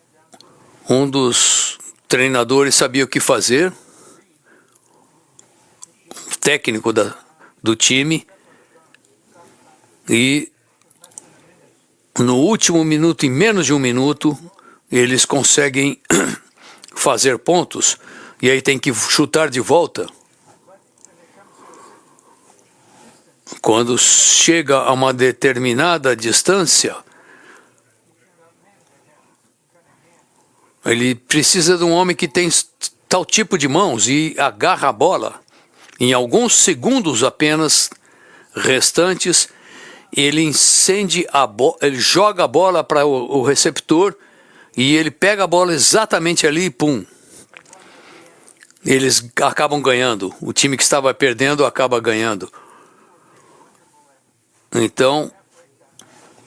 Speaker 1: dos treinadores sabia o que fazer, o técnico do time, e no último minuto, em menos de 1 minuto, eles conseguem fazer pontos, e aí tem que chutar de volta. Quando chega a uma determinada distância, ele precisa de um homem que tem tal tipo de mãos e agarra a bola. Em alguns segundos apenas restantes, ele ele joga a bola para o receptor e ele pega a bola exatamente ali e pum. Eles acabam ganhando. O time que estava perdendo acaba ganhando. Então,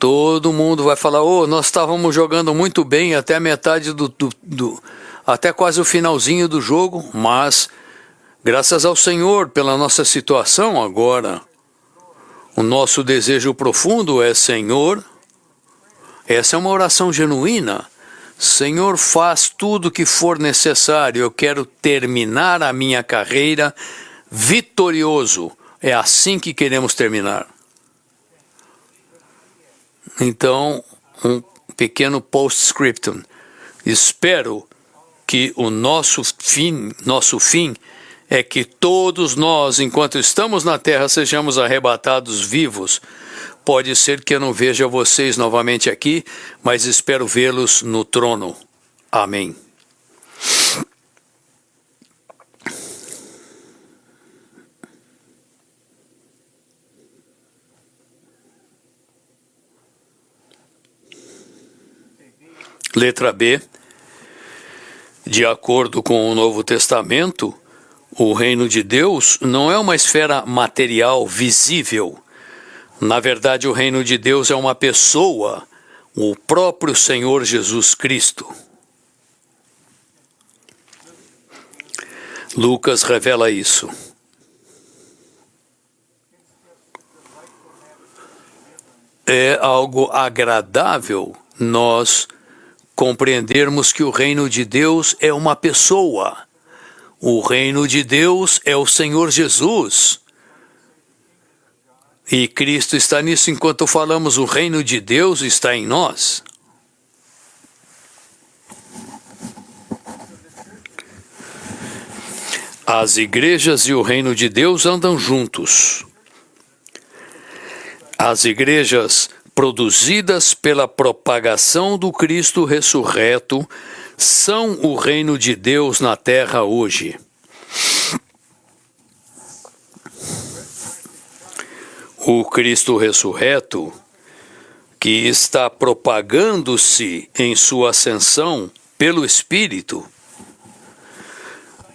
Speaker 1: todo mundo vai falar: nós estávamos jogando muito bem até a metade até quase o finalzinho do jogo, mas graças ao Senhor pela nossa situação agora, o nosso desejo profundo é: Senhor, essa é uma oração genuína, Senhor, faz tudo o que for necessário, eu quero terminar a minha carreira vitorioso, é assim que queremos terminar. Então, um pequeno postscriptum. Espero que o nosso fim é que todos nós, enquanto estamos na terra, sejamos arrebatados vivos. Pode ser que eu não veja vocês novamente aqui, mas espero vê-los no trono. Amém. Letra B. De acordo com o Novo Testamento, o reino de Deus não é uma esfera material visível. Na verdade, o reino de Deus é uma pessoa, o próprio Senhor Jesus Cristo. Lucas revela isso. É algo agradável nós compreendermos que o reino de Deus é uma pessoa, O reino de Deus é o Senhor Jesus. E Cristo está nisso enquanto falamos, o reino de Deus está em nós. As igrejas e o reino de Deus andam juntos. As igrejas produzidas pela propagação do Cristo ressurreto são o reino de Deus na terra hoje. O Cristo ressurreto, que está propagando-se em sua ascensão pelo Espírito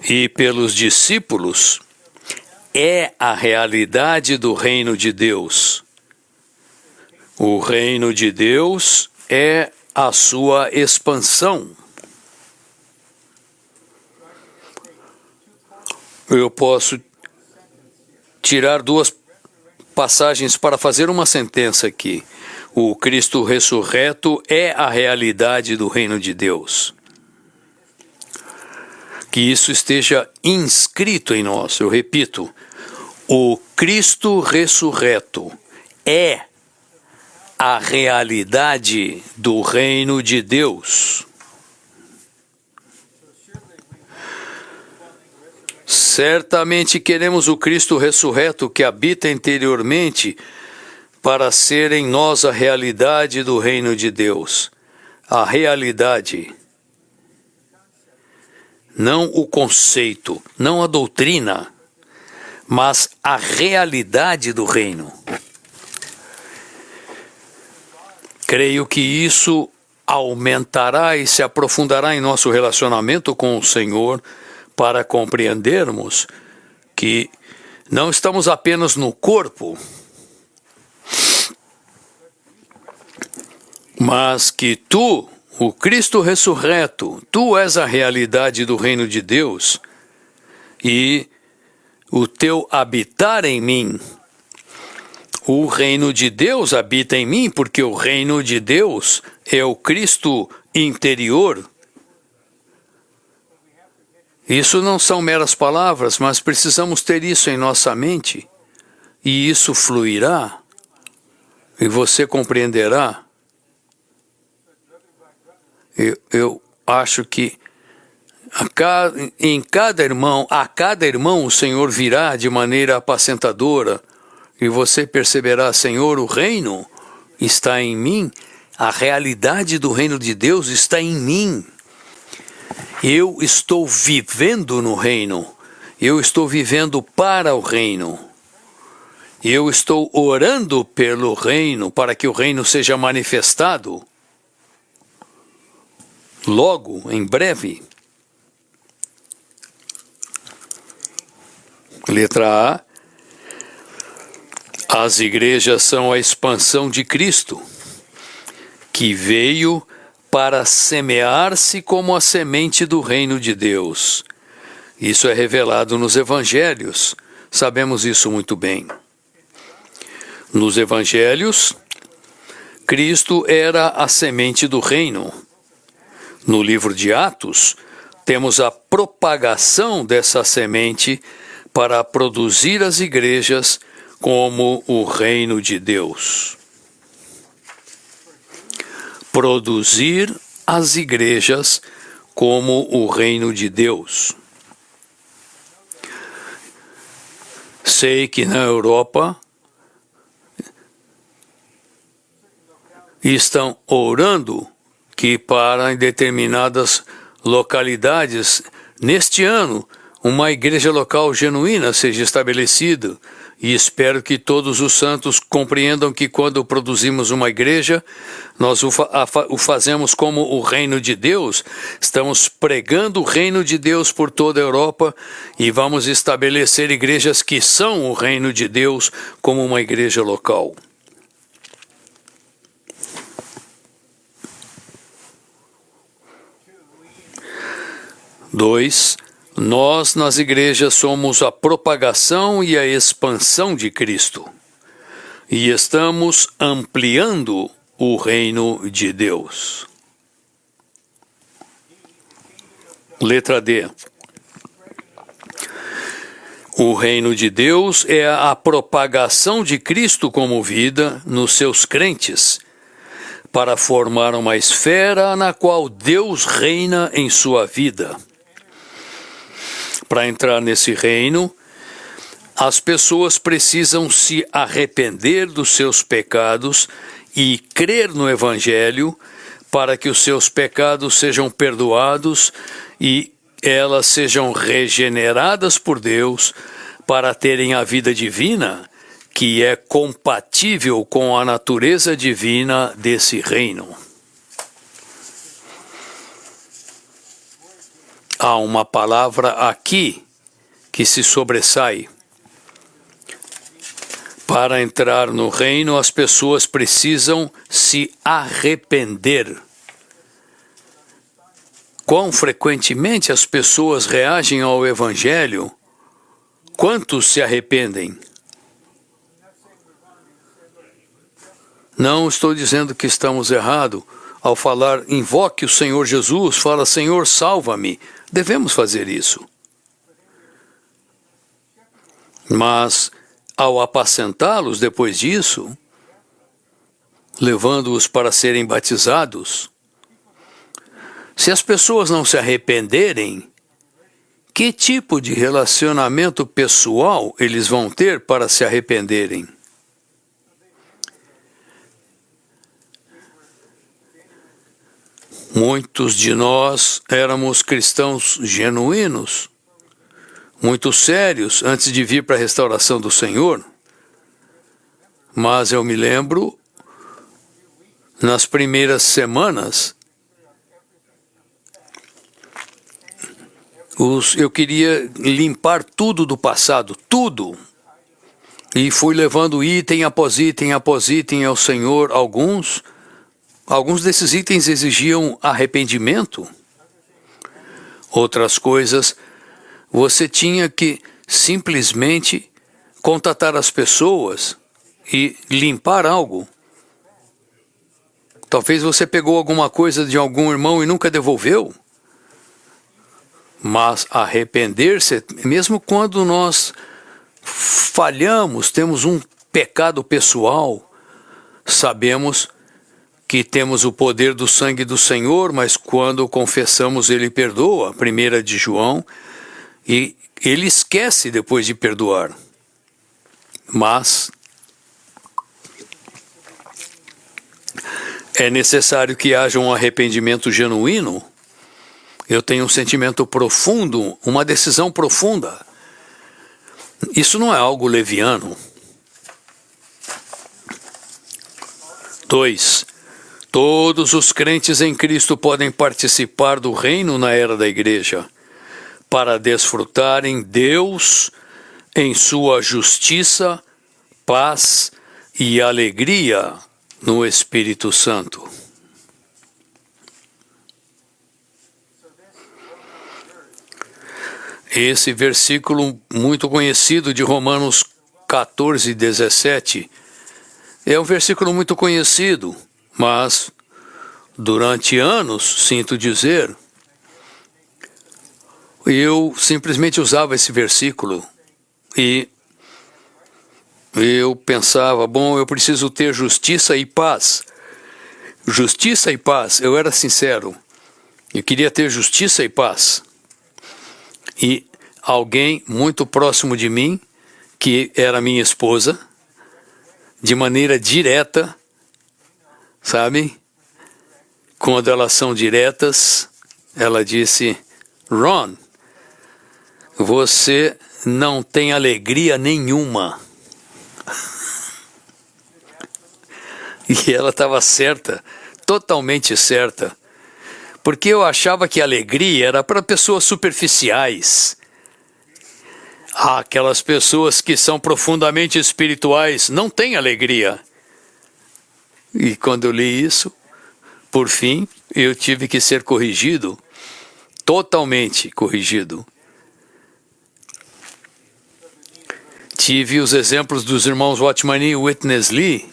Speaker 1: e pelos discípulos, é a realidade do reino de Deus. O reino de Deus é a sua expansão. Eu posso tirar duas passagens para fazer uma sentença aqui. O Cristo ressurreto é a realidade do reino de Deus. Que isso esteja inscrito em nós. Eu repito, o Cristo ressurreto é a realidade do reino de Deus. Certamente queremos o Cristo ressurreto que habita interiormente para ser em nós a realidade do reino de Deus. A realidade. Não o conceito, não a doutrina, mas a realidade do reino. Creio que isso aumentará e se aprofundará em nosso relacionamento com o Senhor, para compreendermos que não estamos apenas no corpo, mas que tu, o Cristo ressurreto, tu és a realidade do reino de Deus e o teu habitar em mim. O reino de Deus habita em mim, porque o reino de Deus é o Cristo interior. Isso não são meras palavras, mas precisamos ter isso em nossa mente, e isso fluirá, e você compreenderá. Eu acho que a cada irmão o Senhor virá de maneira apacentadora, e você perceberá, Senhor, o reino está em mim, a realidade do reino de Deus está em mim. Eu estou vivendo no reino, eu estou vivendo para o reino, eu estou orando pelo reino, para que o reino seja manifestado logo, em breve. Letra A. As igrejas são a expansão de Cristo, que veio para semear-se como a semente do reino de Deus. Isso é revelado nos evangelhos, sabemos isso muito bem. Nos evangelhos, Cristo era a semente do reino. No livro de Atos, temos a propagação dessa semente para produzir as igrejas como o reino de Deus. Produzir as igrejas como o reino de Deus. Sei que na Europa estão orando que para em determinadas localidades, neste ano, uma igreja local genuína seja estabelecida. E espero que todos os santos compreendam que quando produzimos uma igreja, nós o fazemos como o reino de Deus. Estamos pregando o reino de Deus por toda a Europa e vamos estabelecer igrejas que são o reino de Deus como uma igreja local. Dois, nós nas igrejas somos a propagação e a expansão de Cristo. E estamos ampliando o reino de Deus. Letra D. O reino de Deus é a propagação de Cristo como vida nos seus crentes, para formar uma esfera na qual Deus reina em sua vida. Para entrar nesse reino, as pessoas precisam se arrepender dos seus pecados e crer no Evangelho para que os seus pecados sejam perdoados e elas sejam regeneradas por Deus para terem a vida divina, que é compatível com a natureza divina desse reino. Há uma palavra aqui que se sobressai. Para entrar no reino, as pessoas precisam se arrepender. Quão frequentemente as pessoas reagem ao Evangelho? Quantos se arrependem? Não estou dizendo que estamos errados ao falar, invoque o Senhor Jesus, fala, Senhor, salva-me. Devemos fazer isso. Mas, ao apacentá-los depois disso, levando-os para serem batizados, se as pessoas não se arrependerem, que tipo de relacionamento pessoal eles vão ter para se arrependerem? Muitos de nós éramos cristãos genuínos, muito sérios antes de vir para a restauração do Senhor. Mas eu me lembro, nas primeiras semanas, eu queria limpar tudo do passado, tudo. E fui levando item após item ao Senhor. Alguns desses itens exigiam arrependimento. Outras coisas, você tinha que simplesmente contatar as pessoas e limpar algo. Talvez você pegou alguma coisa de algum irmão e nunca devolveu. Mas arrepender-se, mesmo quando nós falhamos, temos um pecado pessoal, sabemos que temos o poder do sangue do Senhor, mas quando confessamos, Ele perdoa, 1 de João, e Ele esquece depois de perdoar. Mas é necessário que haja um arrependimento genuíno. Eu tenho um sentimento profundo, uma decisão profunda. Isso não é algo leviano. 2. Todos os crentes em Cristo podem participar do reino na era da igreja, para desfrutarem Deus em sua justiça, paz e alegria no Espírito Santo. Esse versículo muito conhecido de Romanos 14, 17, é um versículo muito conhecido, mas durante anos, sinto dizer, eu simplesmente usava esse versículo e eu pensava, bom, eu preciso ter justiça e paz. Justiça e paz, eu era sincero, eu queria ter justiça e paz. E alguém muito próximo de mim, que era minha esposa, de maneira direta, sabe? Quando elas são diretas, ela disse, Ron, você não tem alegria nenhuma. E ela estava certa, totalmente certa. Porque eu achava que alegria era para pessoas superficiais. Aquelas pessoas que são profundamente espirituais não têm alegria. E quando eu li isso, por fim, eu tive que ser corrigido, totalmente corrigido. Tive os exemplos dos irmãos Watchman e Witness Lee.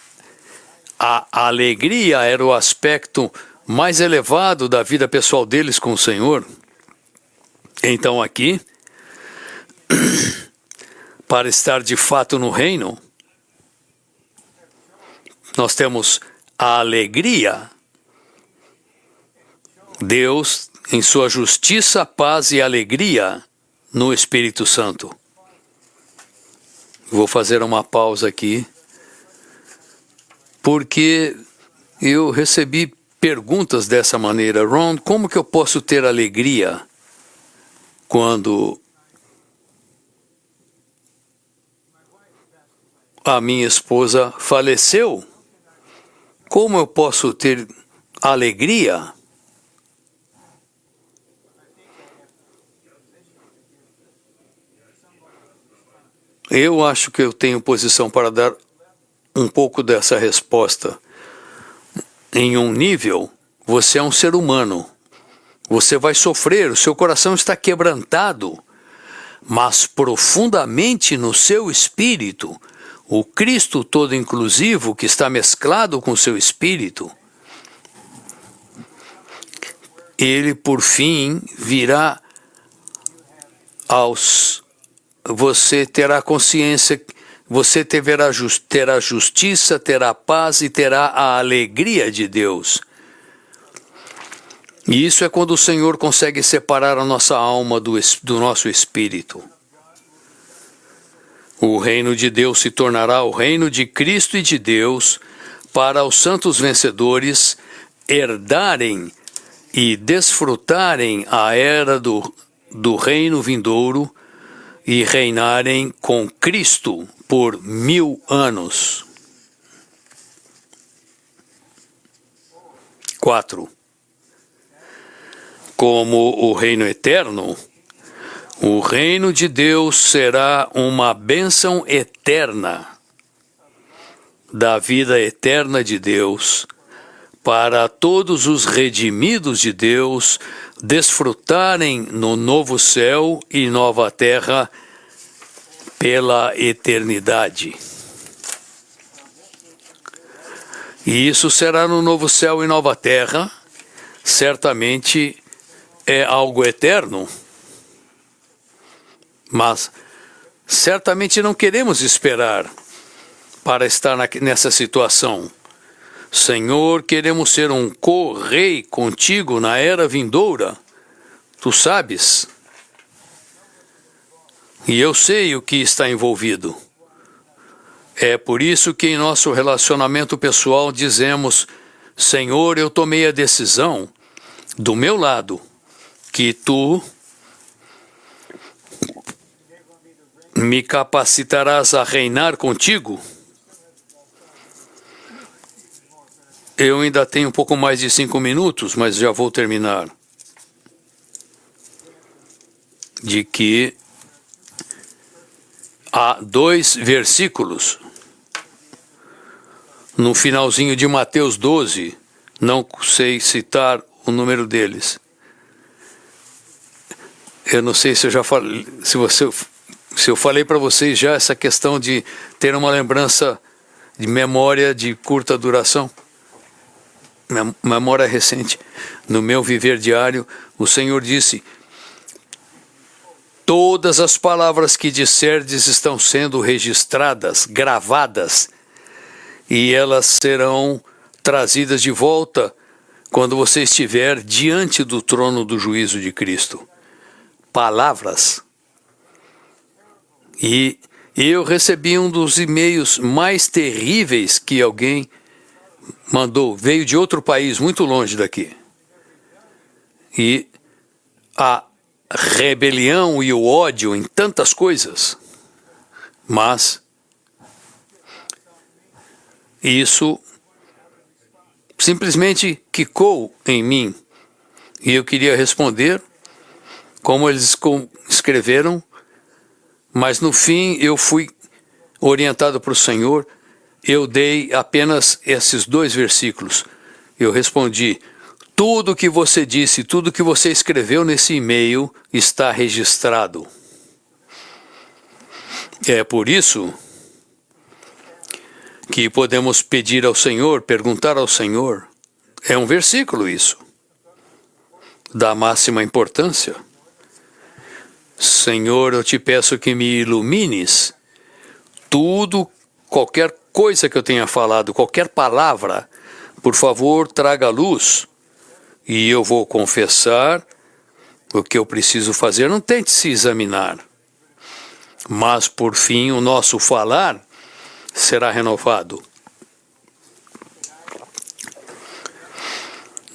Speaker 1: A alegria era o aspecto mais elevado da vida pessoal deles com o Senhor. Então aqui, para estar de fato no reino, nós temos a alegria. Deus, em sua justiça, paz e alegria no Espírito Santo. Vou fazer uma pausa aqui, porque eu recebi perguntas dessa maneira. Ron, como que eu posso ter alegria quando a minha esposa faleceu? Como eu posso ter alegria? Eu acho que eu tenho posição para dar um pouco dessa resposta. Em um nível, você é um ser humano. Você vai sofrer, o seu coração está quebrantado, mas profundamente no seu espírito, o Cristo todo inclusivo que está mesclado com o seu espírito, ele por fim virá aos... Você terá consciência, você terá justiça, terá paz e terá a alegria de Deus. E isso é quando o Senhor consegue separar a nossa alma do nosso espírito. O reino de Deus se tornará o reino de Cristo e de Deus para os santos vencedores herdarem e desfrutarem a era do reino vindouro e reinarem com Cristo por 1000 anos. 4. Como o reino eterno, o reino de Deus será uma bênção eterna da vida eterna de Deus para todos os redimidos de Deus desfrutarem no novo céu e nova terra pela eternidade. E isso será no novo céu e nova terra, certamente é algo eterno, mas certamente não queremos esperar para estar nessa situação. Senhor, queremos ser um co-rei contigo na era vindoura. Tu sabes. E eu sei o que está envolvido. É por isso que em nosso relacionamento pessoal dizemos: Senhor, eu tomei a decisão do meu lado que tu me capacitarás a reinar contigo. Eu ainda tenho um pouco mais de 5 minutos, mas já vou terminar. De que há 2 versículos no finalzinho de Mateus 12, não sei citar o número deles. Eu não sei se eu já falei, se eu falei para vocês já essa questão de ter uma lembrança de memória de curta duração. Memória recente. No meu viver diário, o Senhor disse: todas as palavras que disserdes estão sendo registradas, gravadas, e elas serão trazidas de volta quando você estiver diante do trono do juízo de Cristo. Palavras. E eu recebi um dos e-mails mais terríveis que alguém mandou, veio de outro país, muito longe daqui. E a rebelião e o ódio em tantas coisas, mas isso simplesmente quicou em mim. E eu queria responder como eles escreveram, mas no fim eu fui orientado para o Senhor. Eu dei apenas esses 2 versículos. Eu respondi: tudo que você disse, tudo que você escreveu nesse e-mail está registrado. É por isso que podemos pedir ao Senhor, perguntar ao Senhor. É um versículo isso, da máxima importância. Senhor, eu te peço que me ilumines tudo, qualquer coisa que eu tenha falado, qualquer palavra, por favor, traga à luz. E eu vou confessar o que eu preciso fazer. Não tente se examinar. Mas, por fim, o nosso falar será renovado.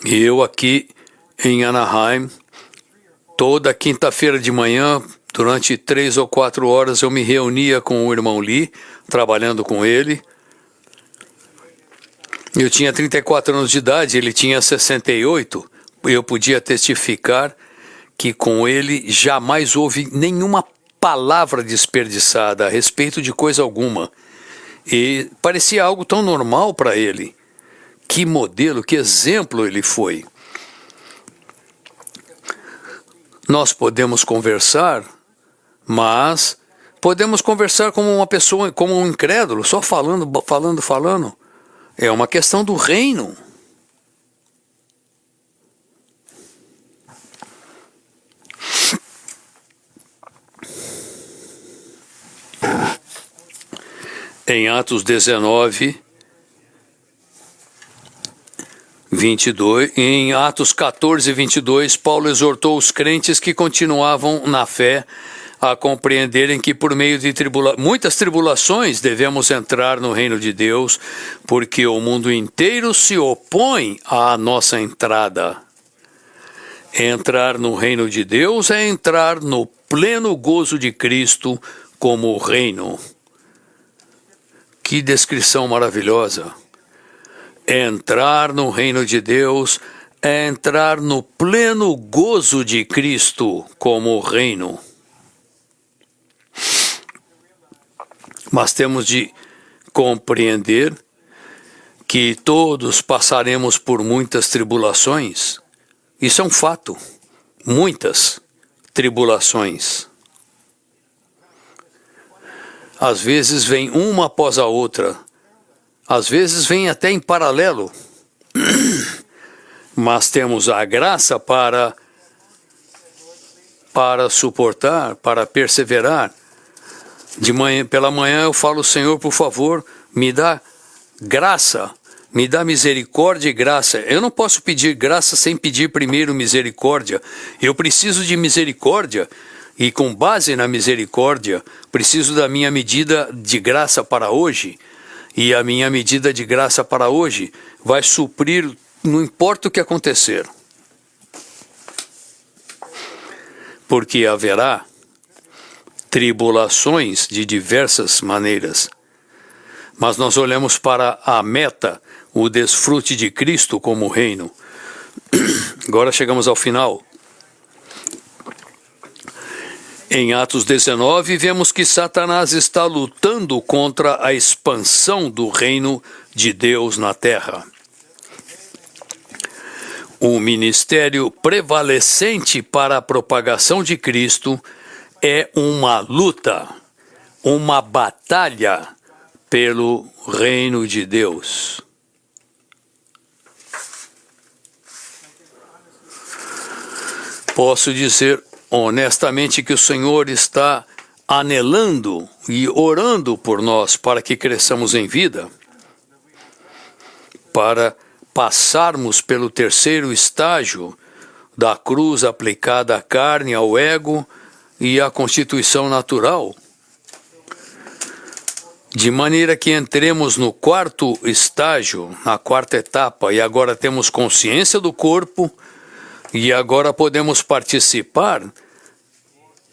Speaker 1: Eu aqui em Anaheim, toda quinta-feira de manhã, durante 3 ou 4 horas, eu me reunia com o irmão Lee, trabalhando com ele. Eu tinha 34 anos de idade, ele tinha 68. Eu podia testificar que com ele jamais houve nenhuma palavra desperdiçada a respeito de coisa alguma. E parecia algo tão normal para ele. Que modelo, que exemplo ele foi. Nós podemos conversar, mas podemos conversar como uma pessoa, como um incrédulo, só falando. É uma questão do reino. Em Atos 19, 22, em Atos 14, 22, Paulo exortou os crentes que continuavam na fé a compreenderem que por meio de muitas tribulações devemos entrar no reino de Deus, porque o mundo inteiro se opõe à nossa entrada. Entrar no reino de Deus é entrar no pleno gozo de Cristo como reino. Que descrição maravilhosa! Entrar no reino de Deus é entrar no pleno gozo de Cristo como reino. Mas temos de compreender que todos passaremos por muitas tribulações. Isso é um fato. Muitas tribulações. Às vezes vem uma após a outra. Às vezes vem até em paralelo. Mas temos a graça para suportar, para perseverar. Pela manhã eu falo, Senhor, por favor, me dá graça, me dá misericórdia e graça. Eu não posso pedir graça sem pedir primeiro misericórdia. Eu preciso de misericórdia e com base na misericórdia, preciso da minha medida de graça para hoje. E a minha medida de graça para hoje vai suprir, não importa o que acontecer. Porque haverá tribulações de diversas maneiras. Mas nós olhamos para a meta, o desfrute de Cristo como reino. Agora chegamos ao final. Em Atos 19, vemos que Satanás está lutando contra a expansão do reino de Deus na terra. O ministério prevalecente para a propagação de Cristo é uma luta, uma batalha pelo reino de Deus. Posso dizer honestamente que o Senhor está anelando e orando por nós para que cresçamos em vida, para passarmos pelo terceiro estágio da cruz aplicada à carne, ao ego e à constituição natural, de maneira que entremos no quarto estágio, na quarta etapa, e agora temos consciência do corpo e agora podemos participar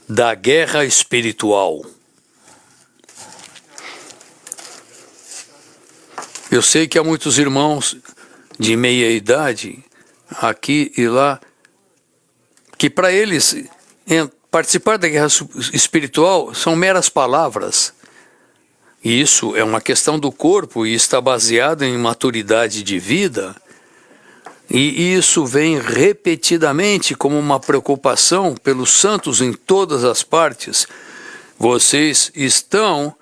Speaker 1: da guerra espiritual. Eu sei que há muitos irmãos de meia idade, aqui e lá, que para eles participar da guerra espiritual são meras palavras. E isso é uma questão do corpo e está baseado em maturidade de vida. E isso vem repetidamente como uma preocupação pelos santos em todas as partes. Vocês estão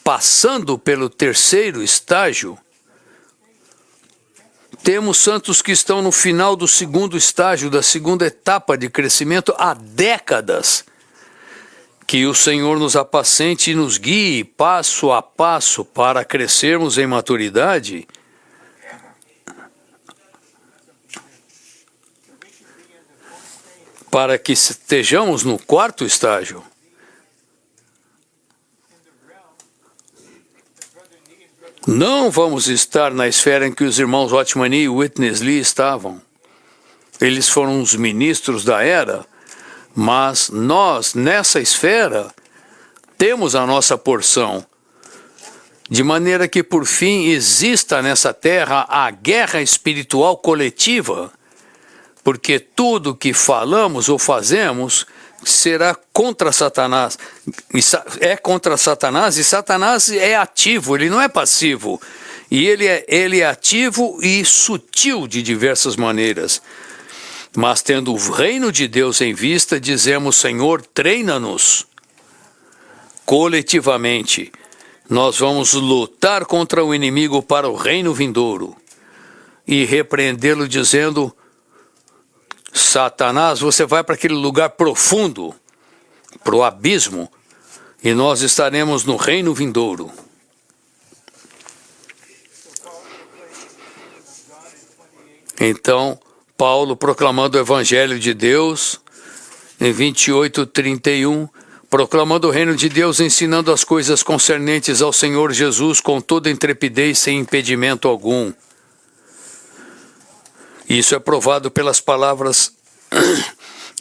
Speaker 1: passando pelo terceiro estágio. Temos santos que estão no final do segundo estágio, da segunda etapa de crescimento há décadas. Que o Senhor nos apacente e nos guie passo a passo para crescermos em maturidade, para que estejamos no quarto estágio. Não vamos estar na esfera em que os irmãos Watchman e Witness Lee estavam. Eles foram os ministros da era, mas nós, nessa esfera, temos a nossa porção. De maneira que, por fim, exista nessa terra a guerra espiritual coletiva, porque tudo que falamos ou fazemos será contra Satanás. É contra Satanás, e Satanás é ativo, ele não é passivo. E ele é ativo e sutil de diversas maneiras. Mas tendo o reino de Deus em vista, dizemos: Senhor, treina-nos. Coletivamente, nós vamos lutar contra o inimigo para o reino vindouro e repreendê-lo dizendo: Satanás, você vai para aquele lugar profundo, para o abismo, e nós estaremos no reino vindouro. Então, Paulo, proclamando o Evangelho de Deus, em 28:31, proclamando o reino de Deus, ensinando as coisas concernentes ao Senhor Jesus com toda intrepidez, sem impedimento algum. Isso é provado pelas palavras: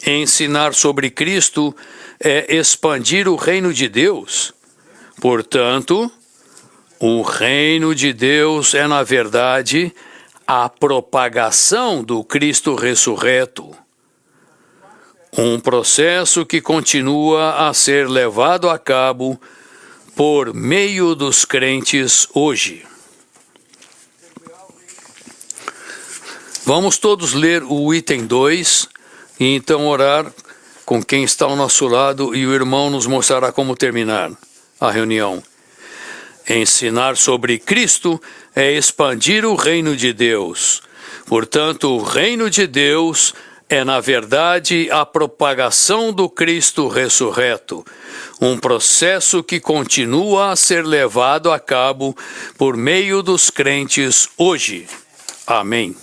Speaker 1: ensinar sobre Cristo é expandir o reino de Deus. Portanto, o reino de Deus é, na verdade, a propagação do Cristo ressurreto. Um processo que continua a ser levado a cabo por meio dos crentes hoje. Vamos todos ler o item 2 e então orar com quem está ao nosso lado, e o irmão nos mostrará como terminar a reunião. Ensinar sobre Cristo é expandir o reino de Deus. Portanto, o reino de Deus é, na verdade, a propagação do Cristo ressurreto, um processo que continua a ser levado a cabo por meio dos crentes hoje. Amém.